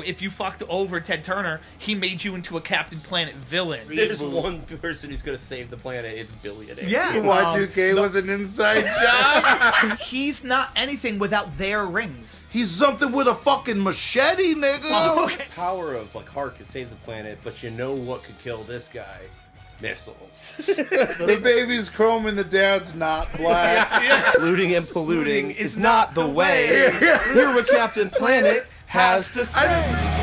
If you fucked over Ted Turner, he made you into a Captain Planet villain. There's one person who's going to save the planet. It's billionaires. Yeah. Y2K was an inside job. He's not anything without their rings. He's something with a fucking machete, nigga. Oh, okay. Power of like heart could save the planet, but you know what could kill this guy? Missiles. The baby's chrome and the dad's not black. Yeah. Looting and polluting is not the way. Hear what Captain Planet has to say.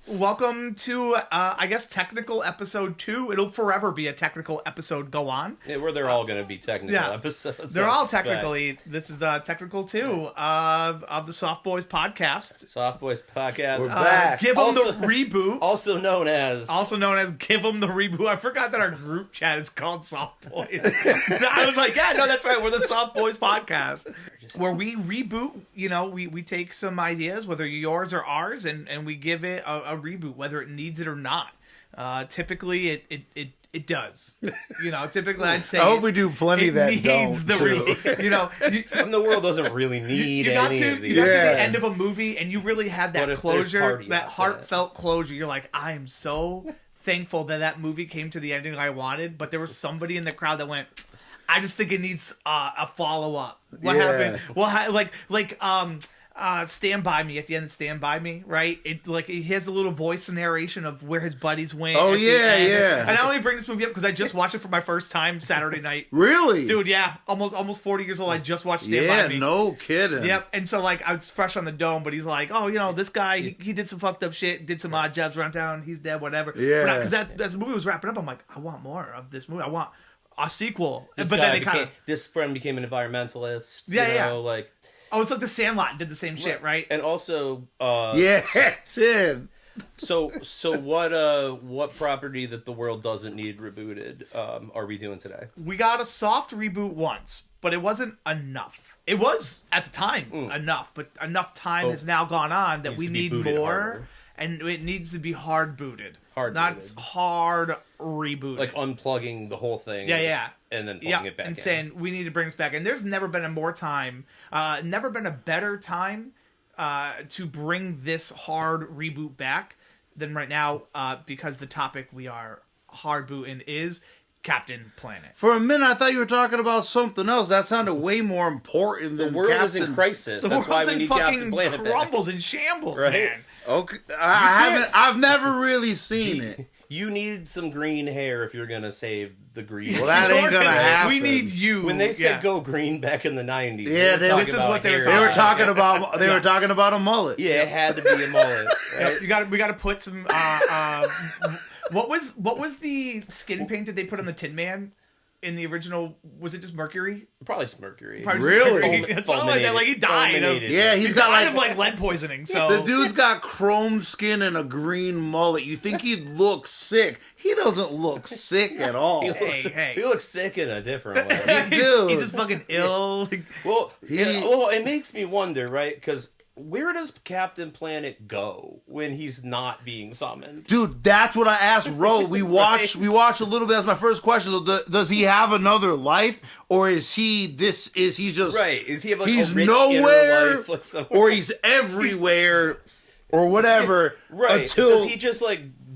Welcome to, I guess, technical episode 2. It'll forever be a technical episode. Go on. Yeah, where they're all going to be technical episodes. They're all technically. This is the technical 2 of the Soft Boys podcast. Soft Boys podcast. We're back. Give them the reboot. Also known as Give them the reboot. I forgot that our group chat is called Soft Boys. I was like, yeah, no, that's right. We're the Soft Boys podcast. Where we reboot, you know, we take some ideas, whether yours or ours, and we give it a reboot, whether it needs it or not. Typically, it does. You know, typically I'd say I hope we do plenty that needs don't. the reboot. You know, and the world doesn't really need you got any to of these. you got to the end of a movie, and you really had But that if there's closure, party that outside. heartfelt closure. You're like, I am so thankful that movie came to the ending I wanted, but there was somebody in the crowd that went, I just think it needs a follow up. What happened? Well, Stand By Me at the end of Stand By Me, right? He has a little voice narration of where his buddies went. Oh, at the yeah, end. yeah. And I only bring this movie up because I just watched it for my first time Saturday night. Really? Dude, yeah. Almost 40 years old. I just watched Stand By Me. Yeah, no kidding. Yep. And so, I was fresh on the dome, but he's like, oh, you know, this guy, he did some fucked up shit, did some odd jobs around town, he's dead, whatever. Yeah. Because as the movie was wrapping up, I'm like, I want more of this movie. I want a sequel. This friend became an environmentalist. Oh, it's like The Sandlot did the same shit, right? And also, yeah, Tim. So what property that the world doesn't need rebooted are we doing today? We got a soft reboot once, but it wasn't enough. It was at the time enough, but enough time has now gone on that we need more, harder. And it needs to be hard booted, not hard rebooted, like unplugging the whole thing. Yeah. And then pulling it back and in. saying we need to bring this back. And there's never been never been a better time to bring this hard reboot back than right now, because the topic we are hard booting is Captain Planet. For a minute, I thought you were talking about something else. That sounded way more important than the world Captain... is in crisis. The That's why world's we in need fucking Captain Planet back. crumbles and shambles, Right? man. Okay, I've never really seen it. You need some green hair if you're gonna save the green. Well, that ain't gonna happen. We need you. When they said go green back in the 90s, Yeah, this is what they were They were talking about. They were talking about a mullet. Yeah, it had to be a mullet. Right? We got to put some. What was the skin paint that they put on the Tin Man? In the original, was it just mercury? Probably it's mercury. Really? It's something like that. Like he died of. Yeah, he's got died of lead poisoning. So the dude's got chrome skin and a green mullet. You think he'd look sick? He doesn't look sick at all. He looks sick in a different way. Dude. He's just fucking ill. Well, it makes me wonder, right? Because where does Captain Planet go when he's not being summoned? Dude, that's what I asked Ro. We watched a little bit. That's my first question. Does he have another life, or is he just right? Is he have he's a rich nowhere, inner life, like or he's everywhere, or whatever? Right? Until does he just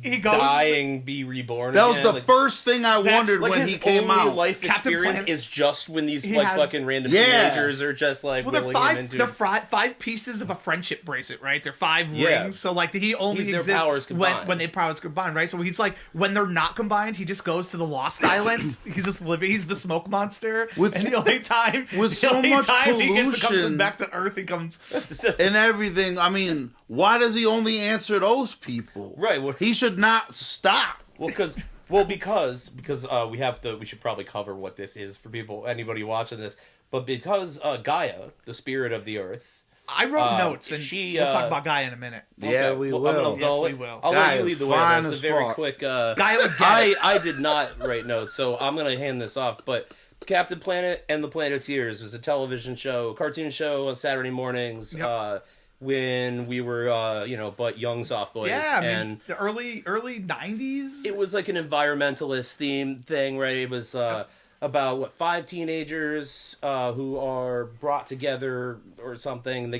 he goes, dying, be reborn? That was again? the first thing I wondered when he came out. His life Captain experience Planet, is just when these fucking random Yeah. teenagers are just like they're willing him into. they're five pieces of a friendship bracelet, right? They're 5 rings, so he only He's their exists powers combined. when they powers combine, right? So he's like, when they're not combined, he just goes to the Lost Island. He's just living. He's the smoke monster. And the only time he gets to come back to Earth, he comes and everything. I mean, why does he only answer those people? Right. Well, he should not stop. Well, because we should probably cover what this is for anybody watching this. But because Gaia, the spirit of the earth, I wrote notes, and we'll talk about Guy in a minute. Yeah, we will. Yes, we will. I'll Guy let you is lead the way. fine That's a as very fuck. quick. Guy would get I did not write notes, so I'm gonna hand this off. But Captain Planet and the Planeteers was a television show, cartoon show on Saturday mornings. Yep. When we were, but young soft boys. Yeah, I mean, and the early 90s. it was like an environmentalist theme thing, right? It was about 5 teenagers who are brought together or something. They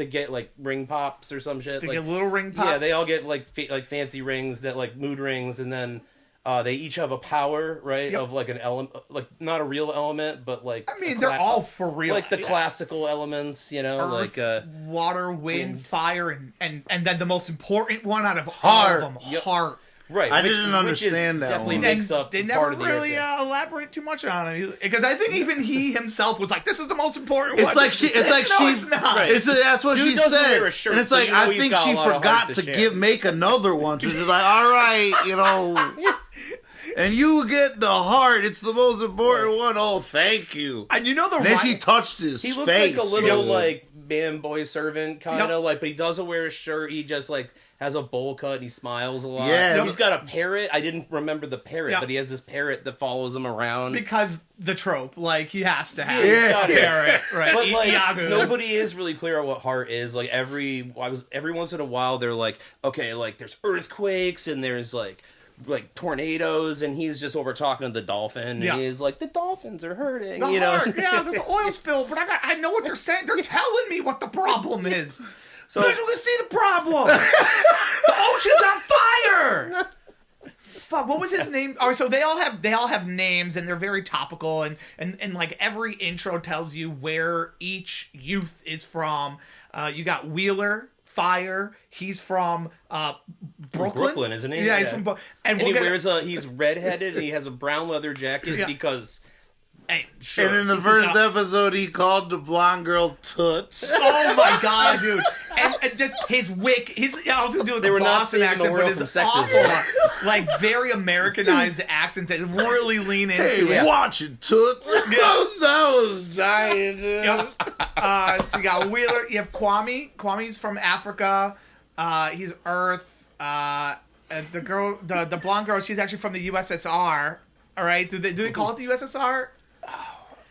get like ring pops or some shit. They like, get little ring pops. Yeah, they all get like fancy rings that like mood rings, and then they each have a power, right? Yep. Of like an element, like not a real element, but like I mean, they're all for real. like the classical elements, Earth, like water, wind, fire, and then the most important one out of Heart. all of them, Yep. heart. right. I which- didn't which understand is that definitely one. makes up They part never of the really Earth. elaborate too much on it because I think even he himself was like, "This is the most important It's one." like she. It's like she. It's not. Right. That's what Dude she doesn't said. wear a shirt, And it's so like you know I he's think got a she lot of forgot heart to to share. make another one. So she's like, all right, and you get the heart. It's the most important one. Oh, thank you. And you know the And then right- she touched his He looks face. like a little yo. like man boy servant kind of Yep. like, but he doesn't wear a shirt. He just like has a bowl cut. And he smiles a lot. Yeah. He's got a parrot. I didn't remember the parrot, Yeah. but he has this parrot that follows him around. because the trope, like he has to have. Yeah. got it. Parrot, right? But like Iago. nobody is really clear on what heart is. Like every once in a while they're like, okay, like there's earthquakes and there's like tornadoes, and he's just over talking to the dolphin, Yeah. and he's like, the dolphins are hurting. The you know? heart, yeah, there's an oil spill, but I know what they're saying. They're telling me what the problem is. So you can see the problem. The ocean's on fire. Fuck, what was his name? Oh, so they all have names, and they're very topical, and like every intro tells you where each youth is from. You got Wheeler. Fire. He's from Brooklyn, isn't he? Yeah, he's from. And he's redheaded and he has a brown leather jacket Yeah. because. Hey, sure. And in the first episode, he called the blonde girl Toots. Oh my god, dude! And just his wig. I was gonna do like They a were not Boston saving the accent, but world his from awful, sexism. like very Americanized accent that really lean into. Hey, it. watch it, Toots. That was giant. Dude. Yep. So you got Wheeler. You have Kwame. Kwame's from Africa. He's Earth. And the girl, the blonde girl, she's actually from the USSR. All right. Do they call it the USSR?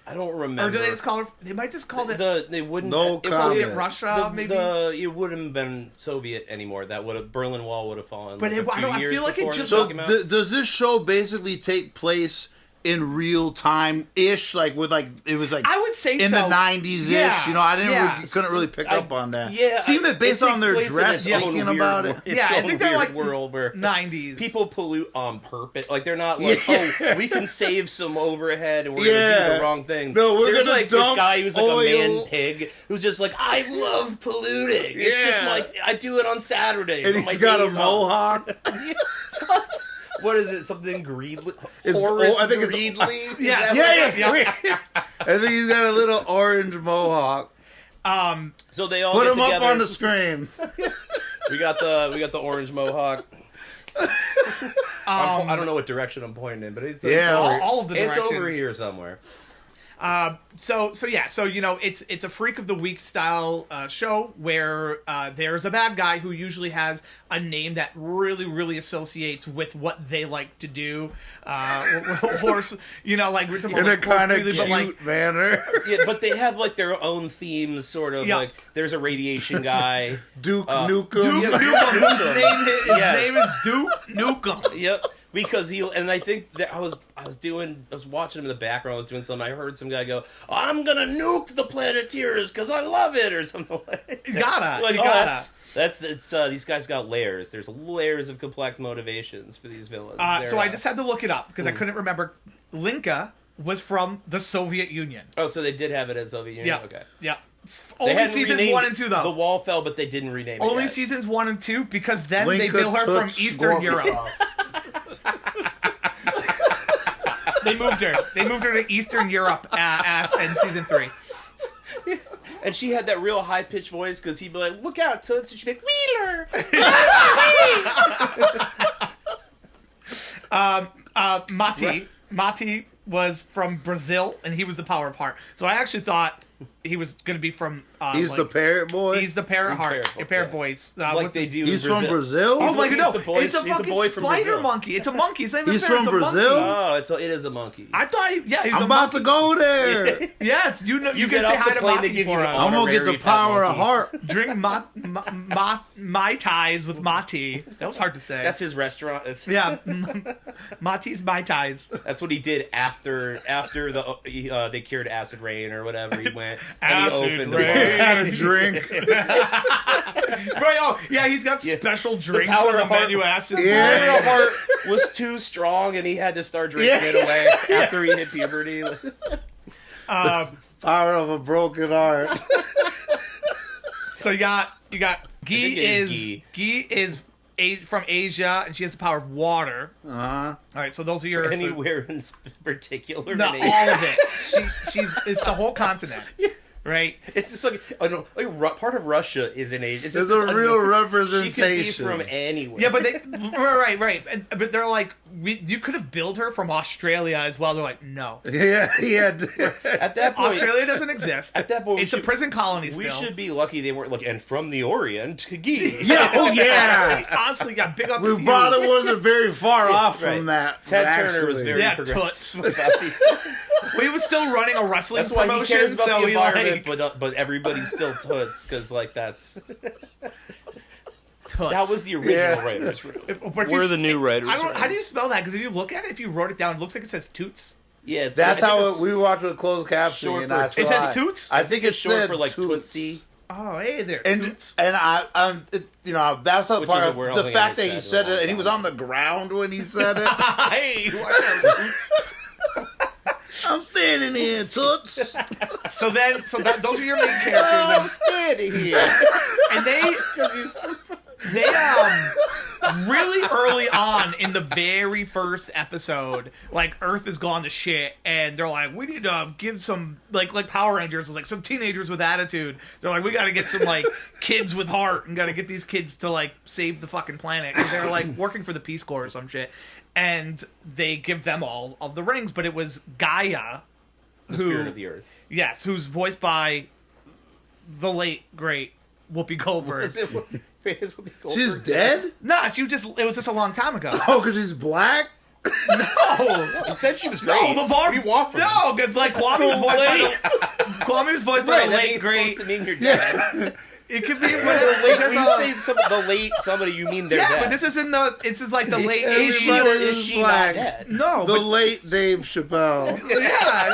I don't remember. Or do they just call it? They might just call it They wouldn't. No it comment. Soviet Russia, maybe. It wouldn't have been Soviet anymore. That Berlin Wall would have fallen. But like, I feel like it just- So came out. does this show basically take place in real time ish? Like with it was like I would say in so. the 90s ish. Yeah. You know, I didn't Yeah. couldn't really pick up on that. Yeah, seemed that based it on their takes place dress, in its own thinking weird about world. it. Its Yeah, I own think they're weird like world where 90s. people pollute on purpose. Like they're not like, Yeah. oh, we can save some overhead and we're gonna Yeah. do the wrong thing. No, we're There's gonna like this dump guy who's like oil. a man pig who's just like, I love polluting. It's just Yeah. I do it on Saturday. And when my he's got a days off." mohawk. What is it? Something Greedley? It's- Horace I think it's- Greedley? Yes. Yeah. I think he's got a little orange mohawk. So they all Put get him up together. on the screen. We got the orange mohawk. I don't know what direction I'm pointing in, but it's Yeah. all of the it's directions. over here somewhere. So you know it's a freak of the week style show where there's a bad guy who usually has a name that really associates with what they like to do. Horse, you know, like we're talking In about a like, horse kind of breathing, cute but like manner. Yeah, but they have like their own themes, sort of Yeah. like there's a radiation guy. Duke Duke Nukem. Nukem, whose Yes. name is Duke Nukem. Yep. Because I think that I was watching him in the background. I was doing something. I heard some guy go, "I'm gonna nuke the Planeteers because I love it," or something like. You gotta, Like, you oh, gotta. that's these guys got layers. There's layers of complex motivations for these villains. So I just had to look it up because I couldn't remember. Linka was from the Soviet Union. Oh, so they did have it as Soviet Union. Yeah. Okay. Yeah. They Only hadn't seasons renamed- 1 and 2 though. The wall fell, but they didn't rename it. Only yet. seasons 1 and 2 because then Linka they bill her from Toots Eastern Gorbachev. Europe. They moved her to Eastern Europe in season 3. And she had that real high pitched voice because he'd be like, "Look out, Toots!" and she'd be like, "Wheeler." Mati was from Brazil and he was the power of heart. So I actually thought he was going to be from He's the parrot boy. He's the parrot heart. Parrot boys. Like they do. He's in from Brazil. Oh my god! the boy- It's a he's a fucking boy from spider Brazil. monkey. It's a monkey. It's not even He's fair, from it's a Brazil? monkey. Oh, it is a monkey. I thought. He's I'm a about monkey. to go there. Yes, you know. You get can say off hi the to plane, they Mati give you for an us. I'm gonna get the Honorary power pet of monkey. heart. Drink Mai Tais with Mati. That was hard to say. That's his restaurant. Yeah, Mati's Mai Tais. That's what he did after they cured acid rain or whatever. He went and Acid he opened rain. the bar. Had a drink. Right. Oh, yeah. He's got special drinks power on the of heart. menu. Acid. Yeah. rain. Power heart was too strong, and he had to start drinking it away after he hit puberty. Power of a broken heart. So you got think Guy it is Guy is from Asia, and she has the power of water. Uh-huh. All right, so those are your Anywhere in particular? no, in all Asia? of it. She's it's the whole continent, right? It's just like part of Russia is in Asia. It's There's just a this real She could be representation. from anywhere. Yeah, but they right, but they're like, you could have billed her from Australia as well. They're like, no, Yeah. at that point, Australia doesn't exist. At that point, it's a prison colony. we Still. should be lucky they weren't like. And from the Orient, Guy. Yeah. Oh yeah. Honestly, got big ups. My to you. father wasn't very far off Right. from that. Ted Turner was actually. very Yeah, progressive toots. about these things. Well, he was still running a wrestling That's why he promotion, cares about so the he environment, like but everybody's still toots because like that's toots. that was the original writers' room. But if We're you- the new writers' I don't. room. How do you spell that? Because if you look at it, if you wrote it down, it looks like it says toots. Yeah, That's I think how it's we watched with closed captioning. short And for- I It saw says toots? I think it's short said for like toots. Tootsie. Oh, hey there, And toots. I'm that's the Which part is a of word the only fact I that he said said a long it, and he was time on the ground when he said it. Hey, watch out, toots. I'm standing here, toots. So those are your main characters, I'm standing here. and they really early on in the very first episode, like Earth has gone to shit, and they're like, we need to give some like Power Rangers, like some teenagers with attitude. They're like, we got to get some like kids with heart, and got to get these kids to like save the fucking planet, because they're like working for the Peace Corps or some shit. And they give them all of the rings, but it was Gaia, The spirit of the earth. yes, who's voiced by the late great Whoopi Goldberg. Is Whoopi Goldberg She's dead? Nah, it was just a long time ago. Oh, because she's black? No, He said she was great. no, the bar. What do you want from me? No, good. Like Kwame was voiced by Kwame was voiced by Right, the that late means great. supposed to mean you're dead. It could be When whatever. you say the late somebody, you mean they're Yeah, dead. but this is like the late Is she 80s. or Everybody is is she black. not dead? No, The but late Dave Chappelle. yeah,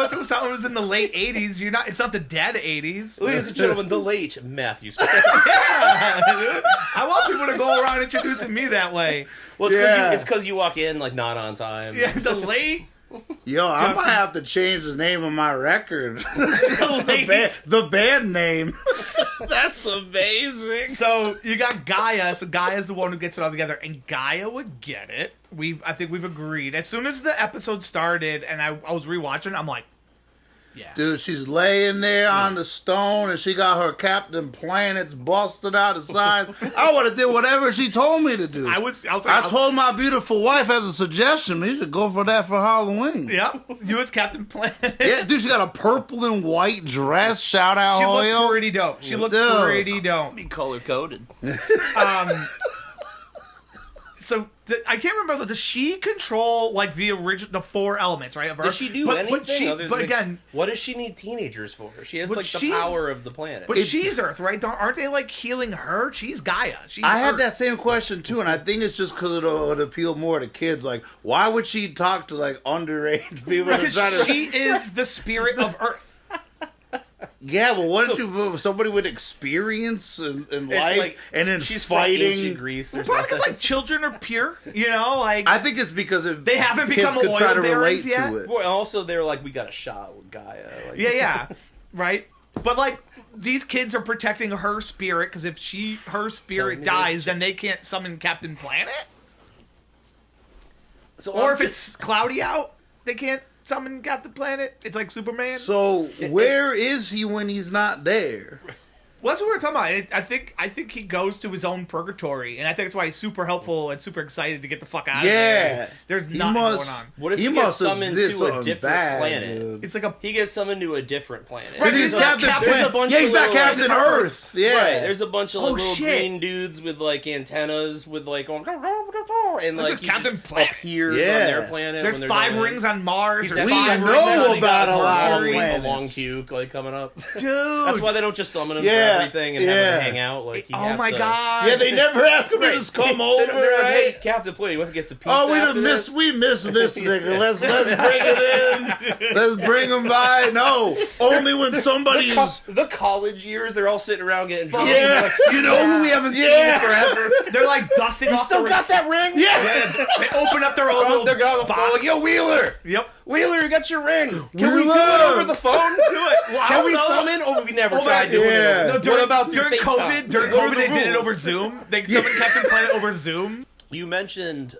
if it was something that was in the late 80s, it's not the dead 80s. Ladies and gentlemen, the late Matthew. Yeah. I want people to go around introducing me that way. Well, Yeah. it's because you walk in like not on time. Yeah, the late. Yo, I Justin. might have to change the name of my record. The late. the band name. That's amazing. So you got Gaia. So Gaia's the one who gets it all together, and Gaia would get it. I think we've agreed. As soon as the episode started, and I was rewatching, I'm like, yeah. Dude, she's laying there on the stone, and she got her Captain Planets busted out the side. I would have did whatever she told me to do. I was like, I told my beautiful wife as a suggestion, you should go for that for Halloween. yeah, you as Captain Planet. Yeah, dude, she got a purple and white dress. Shout out, She Hoyo. looked pretty dope. She looked Dude. pretty dope. Be color coded. So I can't remember. Does she control like the 4 elements, right? Of Earth? Does she do anything other than? But again, what does she need teenagers for? She has But like the she's- power of the planet. but she's Earth, right? Aren't they like healing her? She's Gaia. She's I had Earth. that same question too, and I think it's just because it would appeal more to kids. Like, why would she talk to like underage people? Because Try to- she is the spirit of Earth. Yeah, but what if somebody with experience in It's life like and then she's from ancient fighting? Greece or Probably something. because like children are pure, like I think it's because if They haven't kids become could try oil to barons relate yet? to it. Well, also they're like, we got a shot with Gaia. Like, yeah, right. But like these kids are protecting her spirit because if her spirit me dies, this then they can't summon Captain Planet. So Or I'm if it's cloudy out, they can't summon Captain Planet. It's like Superman. So where is he when he's not there? Well, that's what we were talking about. I think he goes to his own purgatory, and I think that's why he's super helpful and super excited to get the fuck out of there. There's nothing going on. What if he gets summoned to a different planet? Dude. It's like he gets summoned to a different planet. Right, he's Captain Planet. Yeah, he's not Captain Earth. Yeah, right. There's a bunch of little green dudes with like antennas with like and like Captain Planet appears on their planet. There's 5 rings on Mars. We know about a lot of planets. A long puke like coming up. Dude, that's why they don't just summon him for everything and have him hang out. Like, oh my god! Yeah, they never ask him to just come over. They're like, hey, Captain Planet, you want to get some pizza? Oh, we missed this nigga. Let's bring it in. Let's bring him by. No, only when somebody's the college years. They're all sitting around getting drunk. Yeah, you know who we haven't seen in forever. They're like dusting off. Still got that ring? Yeah. They open up their own. They're on the phone like, yo, Wheeler. Yep. Wheeler, you got your ring. Can we do it over the phone? Do it. Well, can we summon? Or we never tried doing it. No, what about during COVID? During COVID, they did it over Zoom. They summoned Captain Planet over Zoom. You mentioned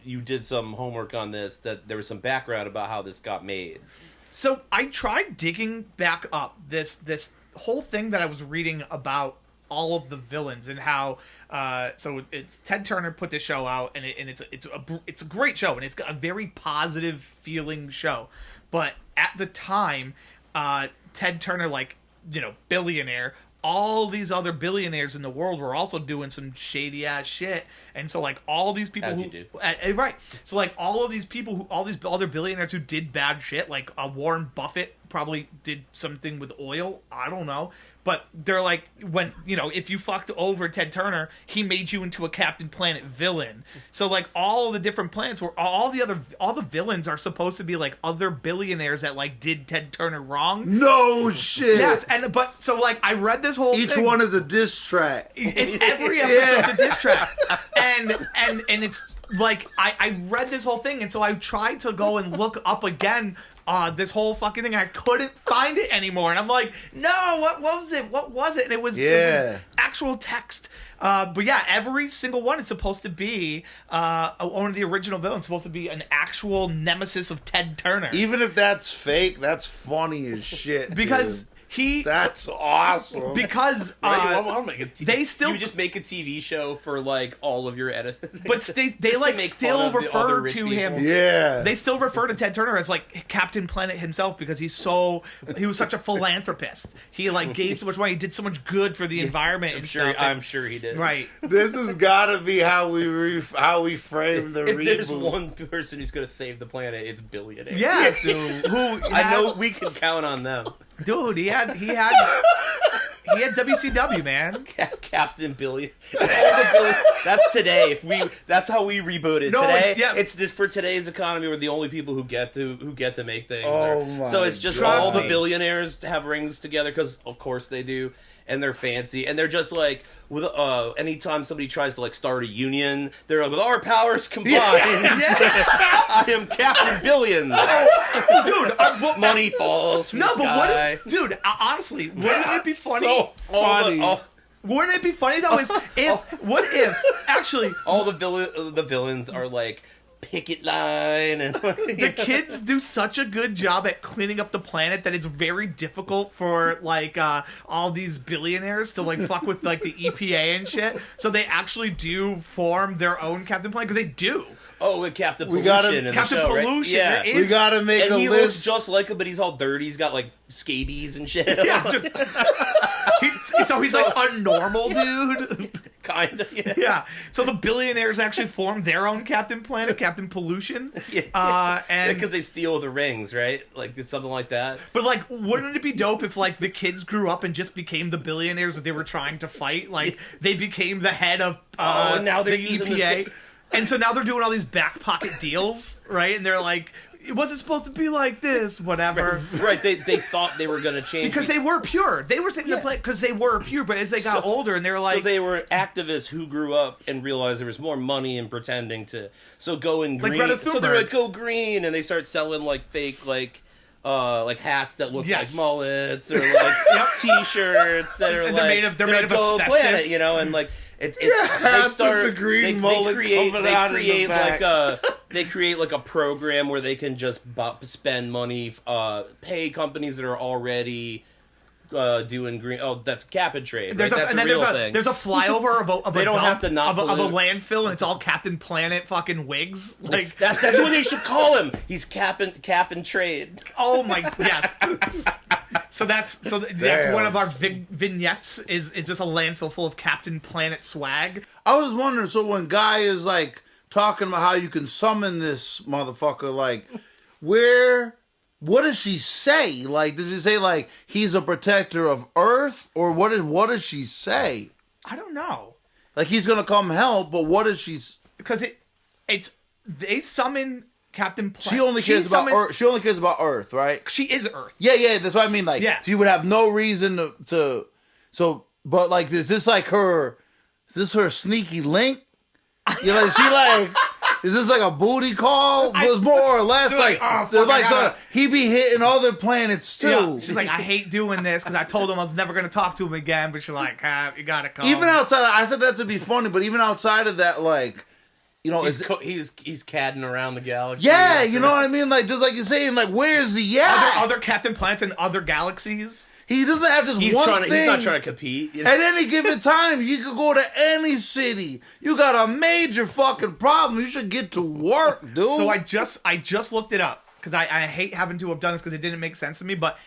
you did some homework on this. That there was some background about how this got made. So I tried digging back up this whole thing that I was reading about all of the villains and how so it's Ted Turner put this show out and it's a great show and it's got a very positive feeling show, but at the time Ted Turner, like, you know, billionaire, all these other billionaires in the world were also doing some shady ass shit, and so like all these people right, so like all of these people all these other billionaires who did bad shit, like Warren Buffett probably did something with oil, I don't know, but they're like, when, you know, if you fucked over Ted Turner, he made you into a Captain Planet villain. So like all the different planets were all the villains are supposed to be like other billionaires that like did Ted Turner wrong. No shit. Yes, but so like I read this whole each thing. one is a diss track. Every episode's a diss track, and it's like I read this whole thing, and so I tried to go and look up again. This whole fucking thing, I couldn't find it anymore, and I'm like, no, what was it? And it was actual text. But yeah, every single one is supposed to be one of the original villains, supposed to be an actual nemesis of Ted Turner. Even if that's fake, that's funny as shit. Because dude. He. That's awesome. Because I'll make a they still you just make a TV show for like all of your edits, but they like still refer to him. Yeah, they still refer to Ted Turner as like Captain Planet himself because he was such a philanthropist. He like gave so much money. He did so much good for the environment. I'm sure he did. Right. This has got to be how we frame the if reboot. There's one person who's gonna save the planet, it's billionaires. Yeah, dude. I know we can count on them. Dude, he had WCW, man. Captain Billion. That's today. That's how we reboot it. No, today. It's this for today's economy. We're the only people who get to make things. Oh so it's just all the billionaires have rings together because of course they do, and they're fancy, and they're just like with anytime somebody tries to like start a union, they're like, with our powers combined, I am Captain Billions. Dude, money falls from the sky. Dude, honestly, wouldn't it be funny? So funny. Wouldn't it be funny though? What if actually all the villains are like picket line and the kids do such a good job at cleaning up the planet that it's very difficult for like all these billionaires to like fuck with like the EPA and shit. So they actually do form their own Captain Planet because they do. Oh, with Captain Pollution in Captain the show, Pollution, right? yeah. We gotta make and a he list. looks just like him, but he's all dirty. He's got like scabies and shit. Yeah, so he's like a normal dude. Kind of, yeah. Yeah. So the billionaires actually form their own Captain Planet, Captain Pollution. Yeah. And because they steal the rings, right? Like it's something like that. But like, wouldn't it be dope if like the kids grew up and just became the billionaires that they were trying to fight? Like they became the head of and now they're the using EPA. And so now they're doing all these back pocket deals, right? And they're like, it wasn't supposed to be like this, whatever. Right, they thought they were going to change. Because they were pure. They were saving the planet because they were pure, but as they got older and they were like... So they were activists who grew up and realized there was more money in pretending to... So going green. Like Greta Thunberg. So they're like, go green, and they start selling like fake like hats that look like mullets or like T-shirts that are and like... They're made of asbestos. Planet, you know, and like... They create like a program where they can just spend money, pay companies that are already doing green. Oh, that's cap and trade. Right? There's That's and a then real thing. there's a flyover of They a don't dump, have to not of a pollute. landfill, and it's all Captain Planet fucking wigs. Like That's what they should call him. He's cap and trade. oh my yes. So that's one of our vignettes is just a landfill full of Captain Planet swag. I was wondering, so when Guy is like talking about how you can summon this motherfucker, like, what does she say? Like, did she say like he's a protector of Earth, or what did she say? I don't know. Like he's gonna come help, but what did she? Because they summon Captain Planet. She only cares about Earth. She only cares about Earth, right? She is Earth. Yeah. That's what I mean. Like, yeah. She would have no reason to. So, but like, is this her sneaky link? You know, she like. Is this like a booty call? It was more or less like, so he be hitting other planets too. Yeah. She's like, I hate doing this because I told him I was never going to talk to him again. But she's like, you gotta come. Even outside, I said that to be funny, but even outside of that, like, you know, he's cadding around the galaxy. Yeah, you know what I mean. Like, just like you're saying, like, where's he at? Other Captain Planets and other galaxies. He doesn't have just one thing. He's not trying to compete. You know? At any given time, you could go to any city. You got a major fucking problem. You should get to work, dude. So I just looked it up because I hate having to have done this because it didn't make sense to me. But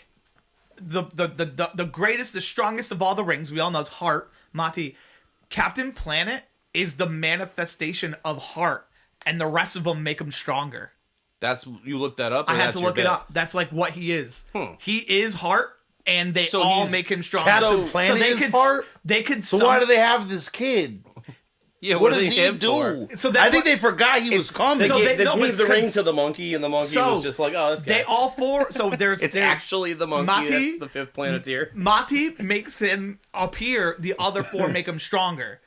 the greatest, the strongest of all the rings, we all know is Heart, Mati. Captain Planet is the manifestation of Heart, and the rest of them make him stronger. You looked that up? I had to look it up. That's like what he is. He is Heart. And they all make him strong. Captain Planet is Heart? They could. So why do they have this kid? Yeah, what does he do? So I think they forgot he was coming. They gave the ring to the monkey, and the monkey was just like, "Oh, this guy." They all four. So there's actually the monkey. That's the fifth Planeteer. Mati makes him appear. The other four make him stronger,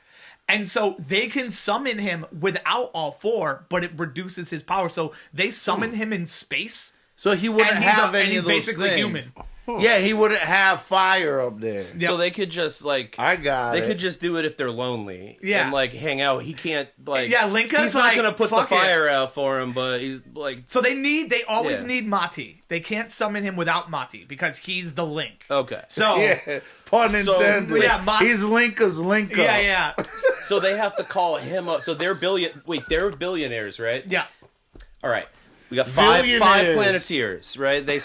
and so they can summon him without all four, but it reduces his power. So they summon him in space. So he wouldn't have any of those basically things. Human. Yeah, he wouldn't have fire up there. Yep. So they could just like they could just do it if they're lonely. Yeah. And like hang out. He can't like Linka's he's not like, gonna put the fuck fire out for him, but he's like So they always need Mati. They can't summon him without Mati because he's the link. Okay. So yeah, pun intended. He's Linka's Linka. Yeah. So they have to call him up. So they're billionaires, right? Yeah. All right. We got five Planeteers, right? They're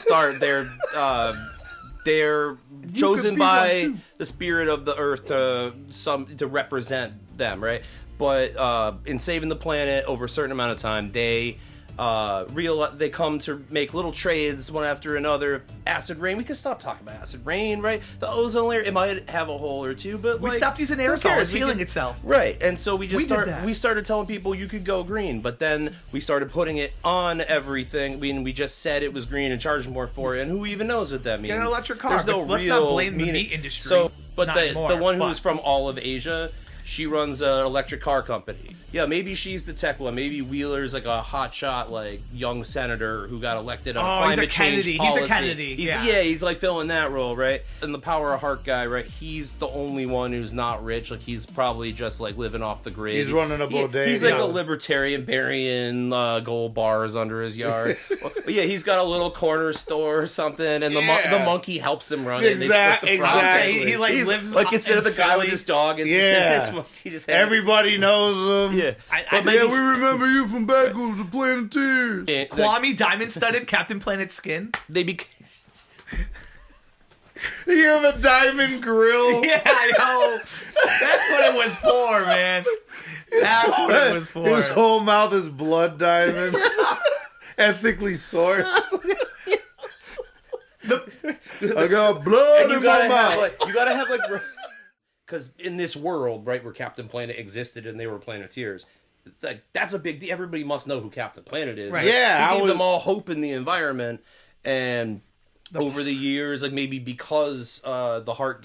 chosen by the spirit of the Earth to represent them, right? But in saving the planet over a certain amount of time, they come to make little trades one after another. Acid rain. We can stop talking about acid rain, right? The ozone layer. It might have a hole or two, but we stopped using aerosol. It's healing itself, right? And so we started telling people you could go green, but then we started putting it on everything. We just said it was green and charged more for it, and who even knows what that means? Get an electric car. There's no let's real not blame meaning. The meat industry. So, but the one who's from all of Asia. She runs an electric car company. Yeah, maybe she's the tech one. Maybe Wheeler's like a hotshot, like young senator who got elected on climate change policy. He's a Kennedy. He's like filling that role, right? And the Power of Heart guy, right? He's the only one who's not rich. Like he's probably just like living off the grid. He's running a bodega. He's like a libertarian burying gold bars under his yard. But yeah, he's got a little corner store or something, and the monkey helps him run it. Exactly. He like lives like instead of the guy with his dog. It's this monkey just everybody knows him. Yeah. We remember you from back with the Planeteers. Kwame diamond-studded Captain Planet skin. You have a diamond grill. Yeah, I know. That's what it was for, man. That's what it was for. His whole mouth is blood diamonds. Ethically sourced. I got blood in my mouth. You gotta have like... Because in this world, right, where Captain Planet existed and they were Planeteers, like that's a big deal. Everybody must know who Captain Planet is. Right. Yeah, he gave them all hope in the environment, and over the years, like maybe because the heart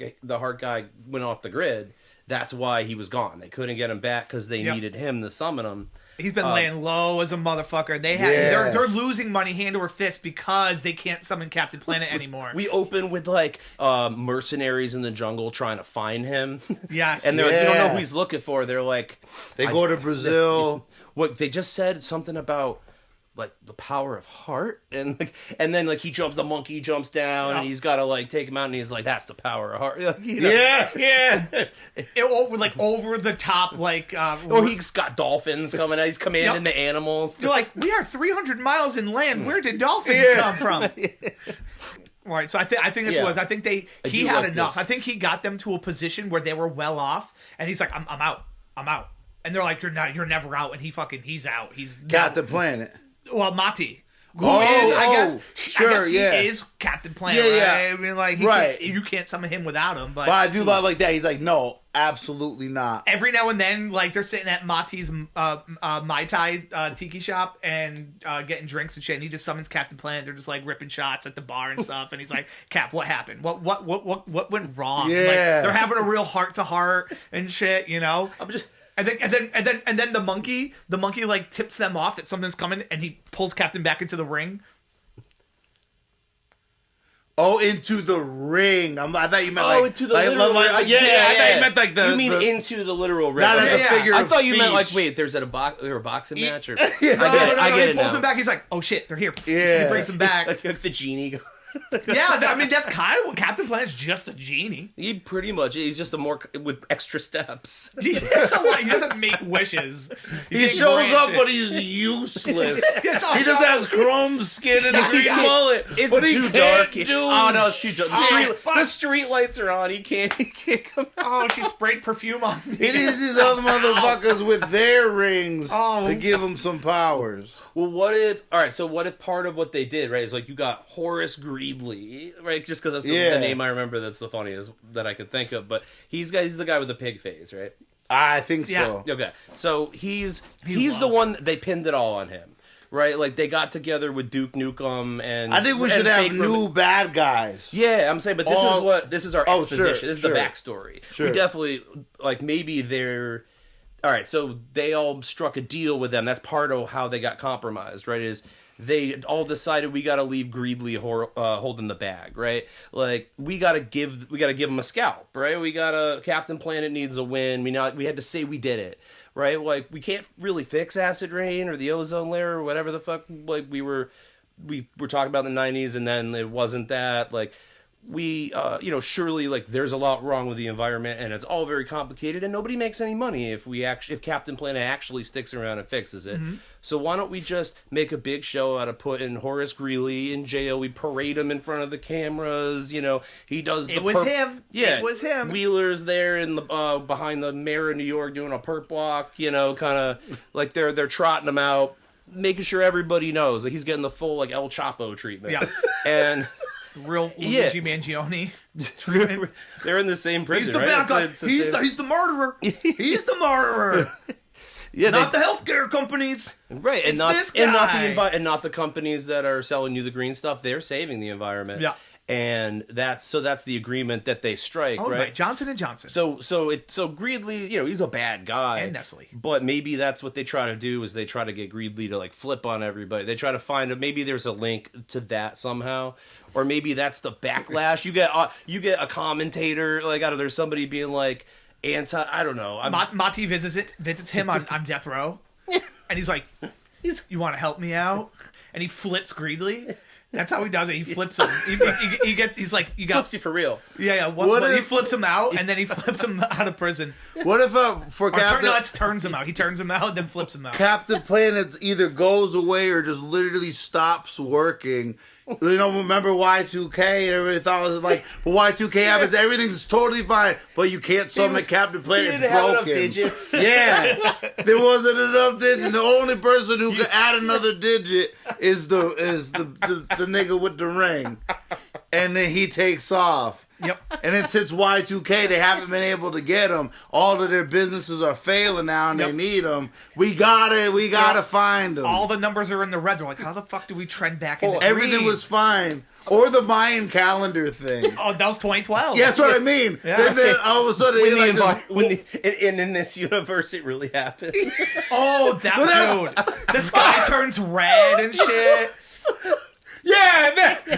guy went off the grid, that's why he was gone. They couldn't get him back because they needed him to summon him. He's been laying low as a motherfucker. They're losing money hand over fist because they can't summon Captain Planet anymore. We open with like mercenaries in the jungle trying to find him. Yes, and they're like, you don't know who he's looking for. They're like, they go to Brazil. What they just said something about like the power of heart, and then like the monkey jumps down, and he's got to like take him out, and he's like, that's the power of heart. You know? Yeah. Over the top, like or he's got dolphins coming out. He's commanding the animals. You're like, we are 300 miles inland. Where did dolphins come from? Right. So I think it was. I think he had enough. I think he got them to a position where they were well off, and he's like, I'm out. And they're like, you're never out. And he's out. He's Captain Planet. Well, Mati. Who he is Captain Planet, right? I mean, like, you can't summon him without him. But I do like that. He's like, no, absolutely not. Every now and then, like, they're sitting at Mati's Mai Tai tiki shop and getting drinks and shit, and he just summons Captain Planet. They're just, like, ripping shots at the bar and stuff, and he's like, Cap, what happened? What went wrong? Yeah. Like, they're having a real heart-to-heart and shit, you know? And then the monkey like tips them off that something's coming, and he pulls Captain back into the ring. Oh, into the ring. I thought you meant into the literal ring. I thought you meant like the. You mean into the literal ring? Not as a figure. I thought you meant speech. like, wait, there's a boxing match or. I get it. He pulls now. him back. He's like, oh shit, they're here. Yeah. He brings him back. like the genie. Yeah, I mean that's kind of what Captain Planet's just a genie. He pretty much he's just a more with extra steps. He doesn't make wishes. He shows up, but he's useless. He just has chrome skin and a green mullet. It's too dark. Oh no, it's too dark. The street lights are on. He can't come out. Oh, she sprayed perfume on me. It is these other motherfuckers with their rings to give them some powers. Well, what if part of what they did, right, is like you got Horace Greeley, right? Just because that's the name I remember that's the funniest that I could think of. But he's the guy with the pig face, right? I think so. Okay. So he's the one they pinned it all on him. Right? Like they got together with Duke Nukem and I think we should have new bad guys. Yeah, I'm saying, but this is our exposition. Sure, this is the backstory. Sure. We definitely maybe they're all right, so they all struck a deal with them. That's part of how they got compromised, right? Is they all decided we got to leave Greedley holding the bag, right? Like we got to give him a scalp, right? Captain Planet needs a win. We had to say we did it, right? Like we can't really fix acid rain or the ozone layer or whatever the fuck. Like we were talking about in the 90s, and then it wasn't that. Like we surely like there's a lot wrong with the environment, and it's all very complicated, and nobody makes any money if Captain Planet actually sticks around and fixes it. Mm-hmm. So why don't we just make a big show out of putting Horace Greeley in jail? We parade him in front of the cameras. He does. It was him. Yeah, it was him. Wheeler's there in the behind the mayor of New York doing a perp walk. Kind of like they're trotting him out, making sure everybody knows that he's getting the full like El Chapo treatment. Yeah, and. Real Luigi Mangione. They're in the same prison, he's the right? bad guy. He's the murderer. He's the murderer. Yeah, not the healthcare companies, right? It's not the companies that are selling you the green stuff. They're saving the environment. Yeah, and that's the agreement that they strike, right? Johnson & Johnson. So Greedley, he's a bad guy, and Nestle. But maybe that's what they try to do is they try to get Greedley to like flip on everybody. They try to find maybe there's a link to that somehow. Or maybe that's the backlash. You get a commentator like out of there, somebody being like I don't know. Mati visits him on death row, and he's like, "You want to help me out?" And he flips Greedley. That's how he does it. He flips him. He's like, "You got flips you for real." Yeah. He flips him out, and then he flips him out of prison. What if turns him out? He turns him out, then flips him out. Captain Planet either goes away or just literally stops working. Remember Y2K and everybody thought it was like, when Y2K happens, everything's totally fine, but you can't summon Captain Planet. It's broken. Enough digits. Yeah, there wasn't enough digits. The only person who could add another digit is the nigga with the ring, and then he takes off. Yep. And then since Y2K, they haven't been able to get them. All of their businesses are failing now, and they need them. We gotta find them. All the numbers are in the red. They're like, how the fuck do we trend back into everything green? was fine. Or the Mayan calendar thing. Oh, that was 2012. Yeah, that's what I mean. Yeah. Then all of a sudden, in this universe, it really happened. Oh, dude, the sky turns red and shit. Yeah,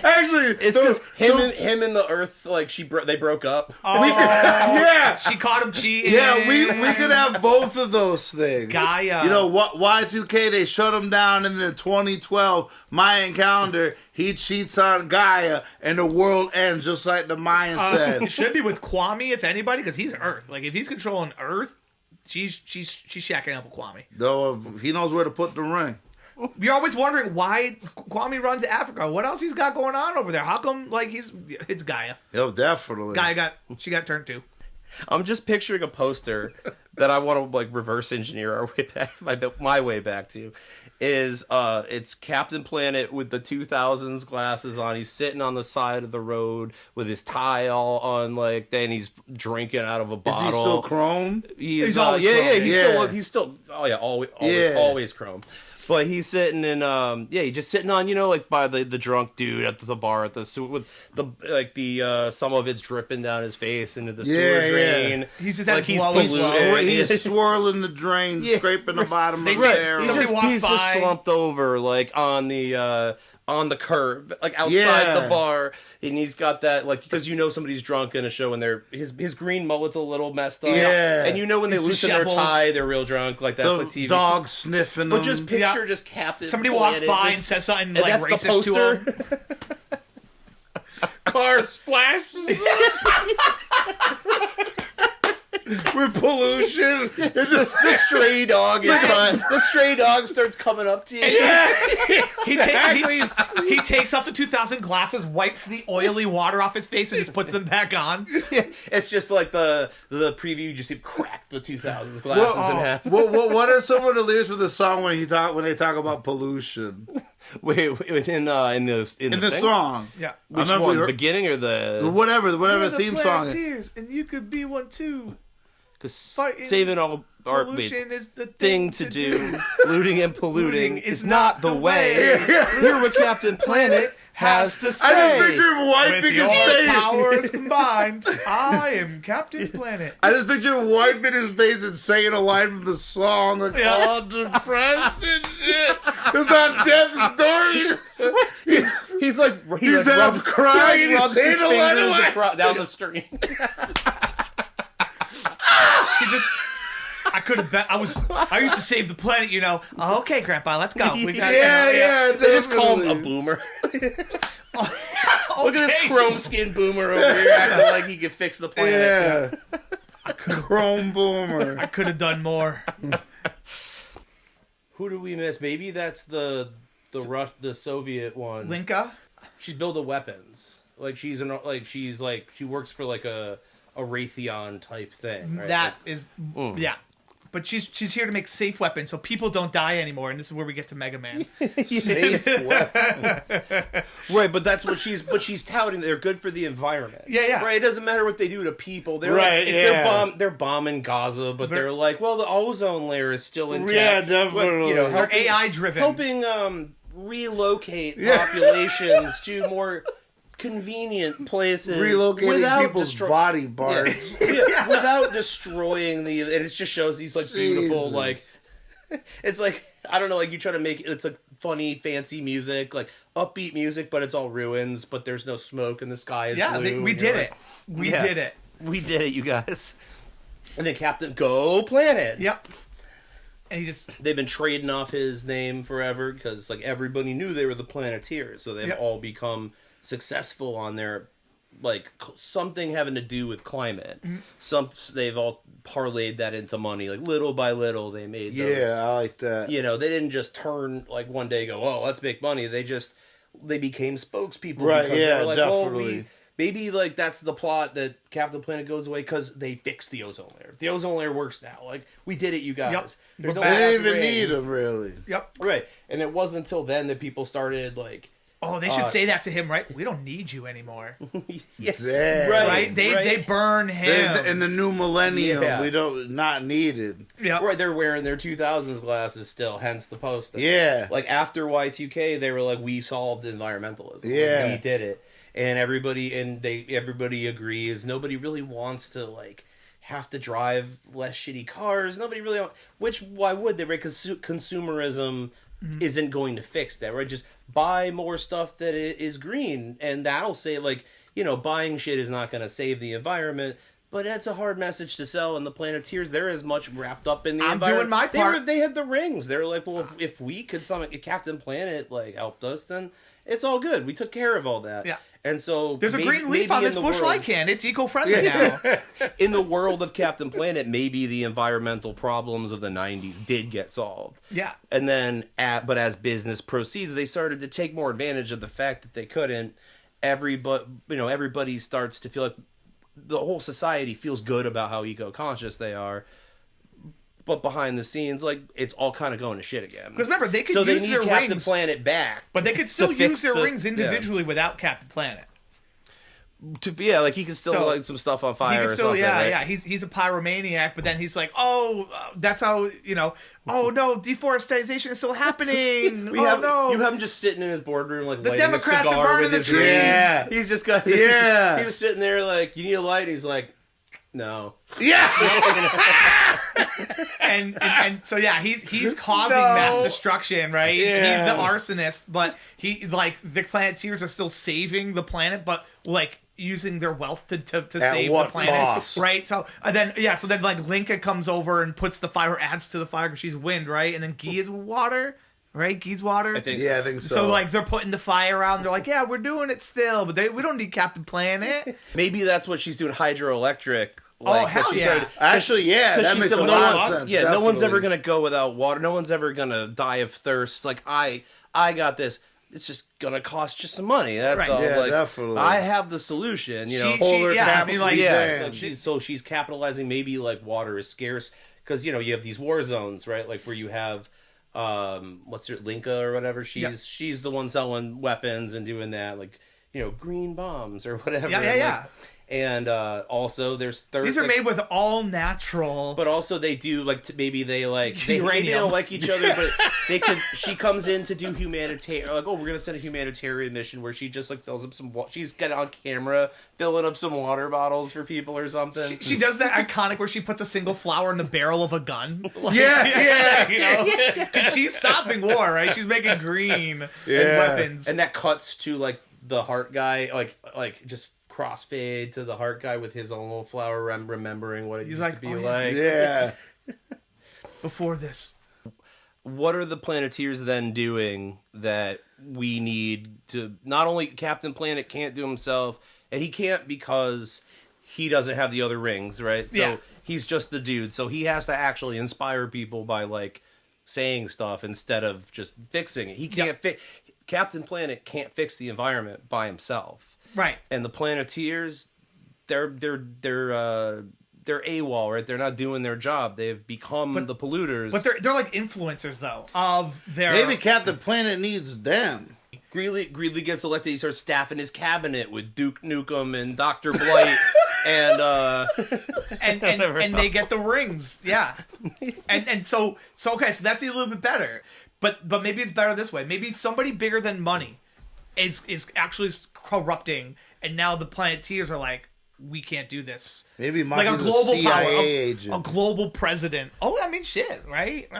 Actually, It's because him and the Earth, like they broke up. yeah, She caught him cheating. yeah, we could have both of those things. Gaia. You know what? Y2K, they shut him down in the 2012 Mayan calendar. He cheats on Gaia, and the world ends just like the Mayans said. It should be with Kwame, if anybody, because he's Earth. Like, if he's controlling Earth, she's shacking up with Kwame. Though he knows where to put the ring. You're always wondering why Kwame runs Africa. What else he's got going on over there? How come, like, it's Gaia. Yo, definitely. She got turned too. I'm just picturing a poster that I want to like reverse engineer our way back, my way back to. It's Captain Planet with the 2000s glasses on. He's sitting on the side of the road with his tie all on, like, then he's drinking out of a bottle. Is he still chrome? He's always chrome. chrome. He's still always chrome. But he's sitting in, he's just sitting on, like by the drunk dude at the bar with some of it's dripping down his face into the sewer drain. He's just like He's swirling the drain, scraping the bottom of the barrel. He's just slumped over, like on the curb, like outside the bar, and he's got that, like, because somebody's drunk in a show, and his green mullet's a little messed up, and when they loosen their tie, they're real drunk, like that's like TV. Dog sniffing But them. just picture just Captain. Somebody Planet, walks by and says something like that's racist the to him. Car splashes with pollution. The stray dog is trying. The stray dog starts coming up to you. Yeah, He takes off the 2000 glasses, wipes the oily water off his face, and just puts them back on. It's just like the preview. You just see him crack the 2000s glasses in half. What are some of the lyrics for the song when they talk about pollution? Wait, in the thing? Song? Yeah. Which one? The beginning or the whatever theme song is. And you could be one too. Because saving all our pollution is the thing to do. Looting and polluting is not the way. Hear what Captain Planet has to say. I just picture him wiping his face. Powers combined, I am Captain Planet. I just picture him wiping his face and saying a line from the song, like, all depressed and shit. It's on death's door. He's like half crying. He rubs his He's saying a line fingers down the screen. I used to save the planet, Oh, okay, Grandpa, let's go. We got, They just call him a boomer. Look at this chrome skin boomer over here acting like he could fix the planet. Yeah. Chrome boomer. I could have done more. Who do we miss? Maybe that's the Soviet one. Linka? She's building weapons. Like she works for like a Raytheon type thing. Right? That is, yeah. But she's here to make safe weapons so people don't die anymore, and this is where we get to Mega Man. Safe weapons. Right, but that's what she's touting. They're good for the environment. Yeah. Right, it doesn't matter what they do to people. They're right, they're bombing Gaza, but they're like, well, the ozone layer is still intact. Yeah, definitely. They're AI driven. Helping relocate populations to more convenient places, relocating people's body parts, without destroying and it just shows these like beautiful, like, it's like, I don't know, like you try to make it's like funny, fancy music, like upbeat music, but it's all ruins, but there's no smoke and the sky is blue. We did it. We did it, you guys. And then Captain Planet. Yep. And they've been trading off his name forever because like everybody knew they were the Planeteers, so they've all become successful on their, like, something having to do with climate. They've all parlayed that into money, like little by little they made those. Yeah, I like that. They didn't just turn like one day go, oh, let's make money. They became spokespeople, right? Because yeah, they were like, definitely. Well, maybe like that's the plot that Captain Planet goes away because they fixed the ozone layer. The ozone layer works now. Like, we did it, you guys. Yep. There's no They didn't even acid rain. need them, really. Yep. Right, and it wasn't until then that people started like. Oh, they should say that to him, right? We don't need you anymore. Yeah. Right? They burn him. In the new millennium, we don't not needed. Yeah. Right, they're wearing their 2000s glasses still, hence the poster. Yeah. Like after Y2K, they were like, we solved environmentalism. Yeah. Like, we did it. And everybody agrees. Nobody really wants to like have to drive less shitty cars. Nobody really why would they? Right? Because consumerism isn't going to fix that, right? Just buy more stuff that is green, and that'll say, like, buying shit is not going to save the environment. But that's a hard message to sell, and the Planeteers, they're as much wrapped up in the environment. Doing my part. They had the rings. They're like, well, if we could if Captain Planet helped us, then it's all good. We took care of all that. Yeah. And so there's a green leaf on this bush light can. It's eco-friendly now. In the world of Captain Planet, maybe the environmental problems of the 90s did get solved. Yeah. And then, but as business proceeds, they started to take more advantage of the fact that they couldn't. Everybody starts to feel like the whole society feels good about how eco-conscious they are. But behind the scenes, it's all kind of going to shit again. Because remember, they could so use they need their Captain rings, Planet back. But they could still use their rings individually Yeah. without Captain Planet. He can still light some stuff on fire or something. Yeah, right? yeah. He's a pyromaniac, but then he's like, that's how, oh no, deforestation is still happening. You have him just sitting in his boardroom, the lighting Democrats a cigar are burning with the his trees. Yeah. He's just got, Yeah. he's sitting there you need a light? He's like, no. Yeah. and so yeah, he's causing mass destruction, right? Yeah. He's the arsonist, but the Planeteers are still saving the planet, but using their wealth to save what the planet, cost? right? So then Linka comes over and puts the fire, adds to the fire because she's wind, right? And then Guy is water, right? Guy's water. I think Yeah, I think so. So they're putting the fire out, and they're like, yeah, we're doing it still, but we don't need Captain Planet. Maybe that's what she's doing, hydroelectric. Hell yeah. Actually, yeah, that makes a lot of sense. Yeah, no one's ever definitely. going to go without water. No one's ever going to die of thirst. I got this. It's just gonna cost you some money. That's Right. all. Yeah, definitely. I have the solution. Polar yeah, caps. I mean, like, Yeah, damn. she's capitalizing. Maybe water is scarce because you have these war zones, right? Where you have what's her Linka or whatever. She's the one selling weapons and doing that, green bombs or whatever. Yeah. And also there's These are made with all natural. but also they do maybe they maybe they Uranium. don't like each other, but she comes in to do humanitarian, we're gonna send a humanitarian mission where she just fills up some she's got on camera filling up some water bottles for people or something. She does that iconic where she puts a single flower in the barrel of a gun. Yeah. Because she's stopping war, right? She's making green and weapons. And that cuts to the heart guy, just crossfade to the heart guy with his own little flower, remembering what it used to be like. Yeah. Before this. What are the Planeteers then doing that we need to... Not only Captain Planet can't do himself, and he can't because he doesn't have the other rings, right? So he's just the dude. So he has to actually inspire people by, saying stuff instead of just fixing it. He can't Captain Planet can't fix the environment by himself. Right. And the Planeteers, they're AWOL, right? They're not doing their job. They've become the polluters. But they're like influencers, though, of their... Maybe Captain Planet needs them. Greeley gets elected. He starts staffing his cabinet with Duke Nukem and Dr. Blight and they get the rings. Yeah. And so okay, so that's a little bit better. But maybe it's better this way. Maybe somebody bigger than money is actually corrupting, and now the Planeteers are like, we can't do this. Maybe a Monty's global CIA power, agent. a global president. Oh, I mean, shit, right?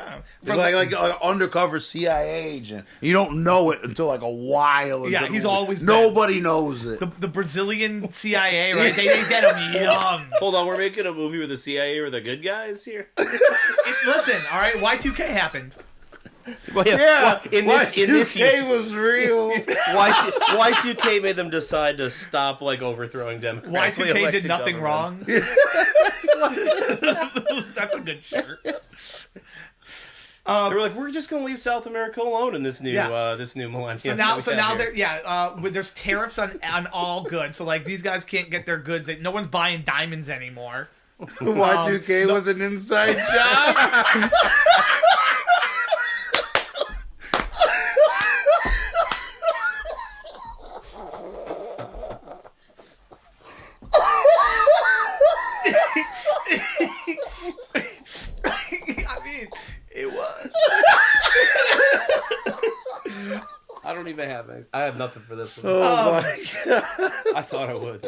Like an undercover CIA agent. You don't know it until a while. Yeah, he's always been. Nobody knows it. The Brazilian CIA, right? They get him young. Hold on, we're making a movie with the CIA or the good guys here. Listen, all right, Y2K happened. Well, in this year, was real. Y2K made them decide to stop overthrowing Democrats. Y2K did nothing wrong. That's a good shirt. They were like, we're just gonna leave South America alone in this new millennium. So now there's tariffs on all goods. So these guys can't get their goods. No one's buying diamonds anymore. Y2K was an inside job. I mean, it was. I don't even have it. I have nothing for this one. Oh my god! I thought I would.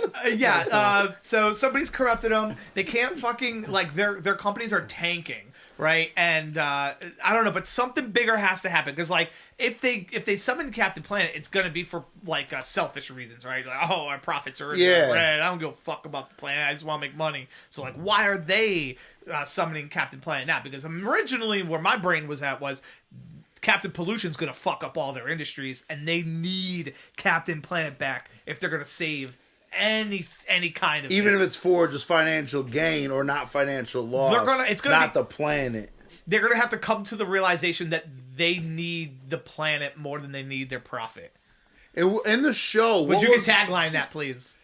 So somebody's corrupted them. They can't fucking their companies are tanking. right? And I don't know, but something bigger has to happen because, like, if they summon Captain Planet, it's gonna be for like selfish reasons, right? Like, oh, our profits are red. I don't give a fuck about the planet. I just want to make money. So, like, why are they summoning Captain Planet now? Because originally, where my brain was at was Captain Pollution's gonna fuck up all their industries, and they need Captain Planet back if they're gonna save any kind of even if it's for just financial gain or not financial loss. It's gonna not the planet. They're gonna have to come to the realization that they need the planet more than they need their profit. In the show, would you tagline that, please?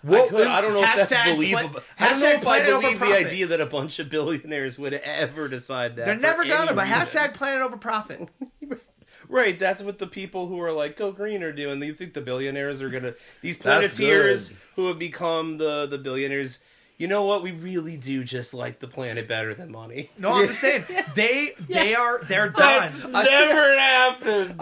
I don't know if that's believable. I don't know if I believe the profit. idea that a bunch of billionaires would ever decide that. They're never gonna, but hashtag planet over profit. Right, that's what the people who are like, go green are doing. You think the billionaires are gonna... These Planeteers who have become the billionaires... You know what? We really do just like the planet better than money. No, I'm just saying. They're done. That's never happened.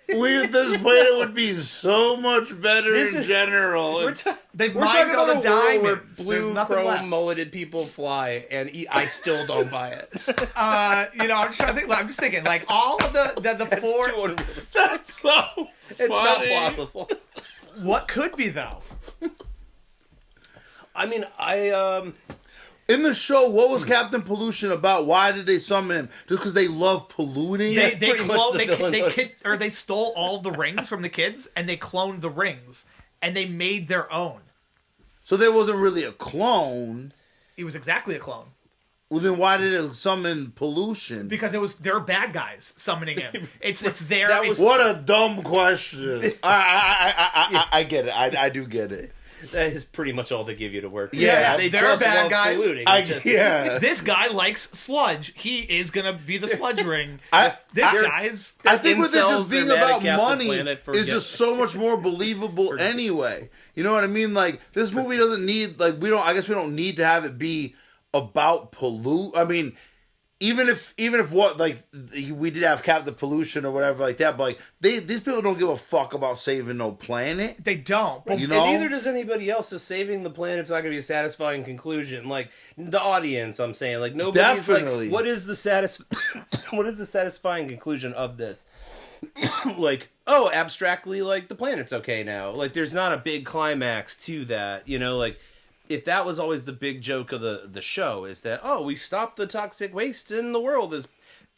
This planet would be so much better in general. We're talking about a world where blue chrome mulleted people fly, and I still don't buy it. I'm just trying to think. I'm just thinking, like, all of the four. That's so funny. It's not plausible. What could be though? I mean, in the show, what was Captain Pollution about? Why did they summon him? Just because they love polluting? They stole all the rings from the kids, and they cloned the rings, and they made their own. So there wasn't really a clone. It was exactly a clone. Well, then why did it summon Pollution? Because they're bad guys summoning him. It's their... What a dumb question. I get it. I do get it. That is pretty much all they give you to work. Yeah, they're just bad guys. This guy likes sludge. He is gonna be the sludge ring. I think with it just being about money is just so much more believable anyway. You know what I mean? Like, this movie doesn't need, like, I guess we don't need to have it be about pollute. I mean, even if what, like, we did have Captain Pollution or whatever like that, but like these people don't give a fuck about saving no planet. They don't. But, and neither does anybody else. So saving the planet's not going to be a satisfying conclusion. Like, the audience, I'm saying, like, nobody's like, what is the satisfying conclusion of this? Like, oh, abstractly, like, the planet's okay now. Like, there's not a big climax to that, you know, like. If that was always the big joke of the show, is that, oh, we stopped the toxic waste in the world is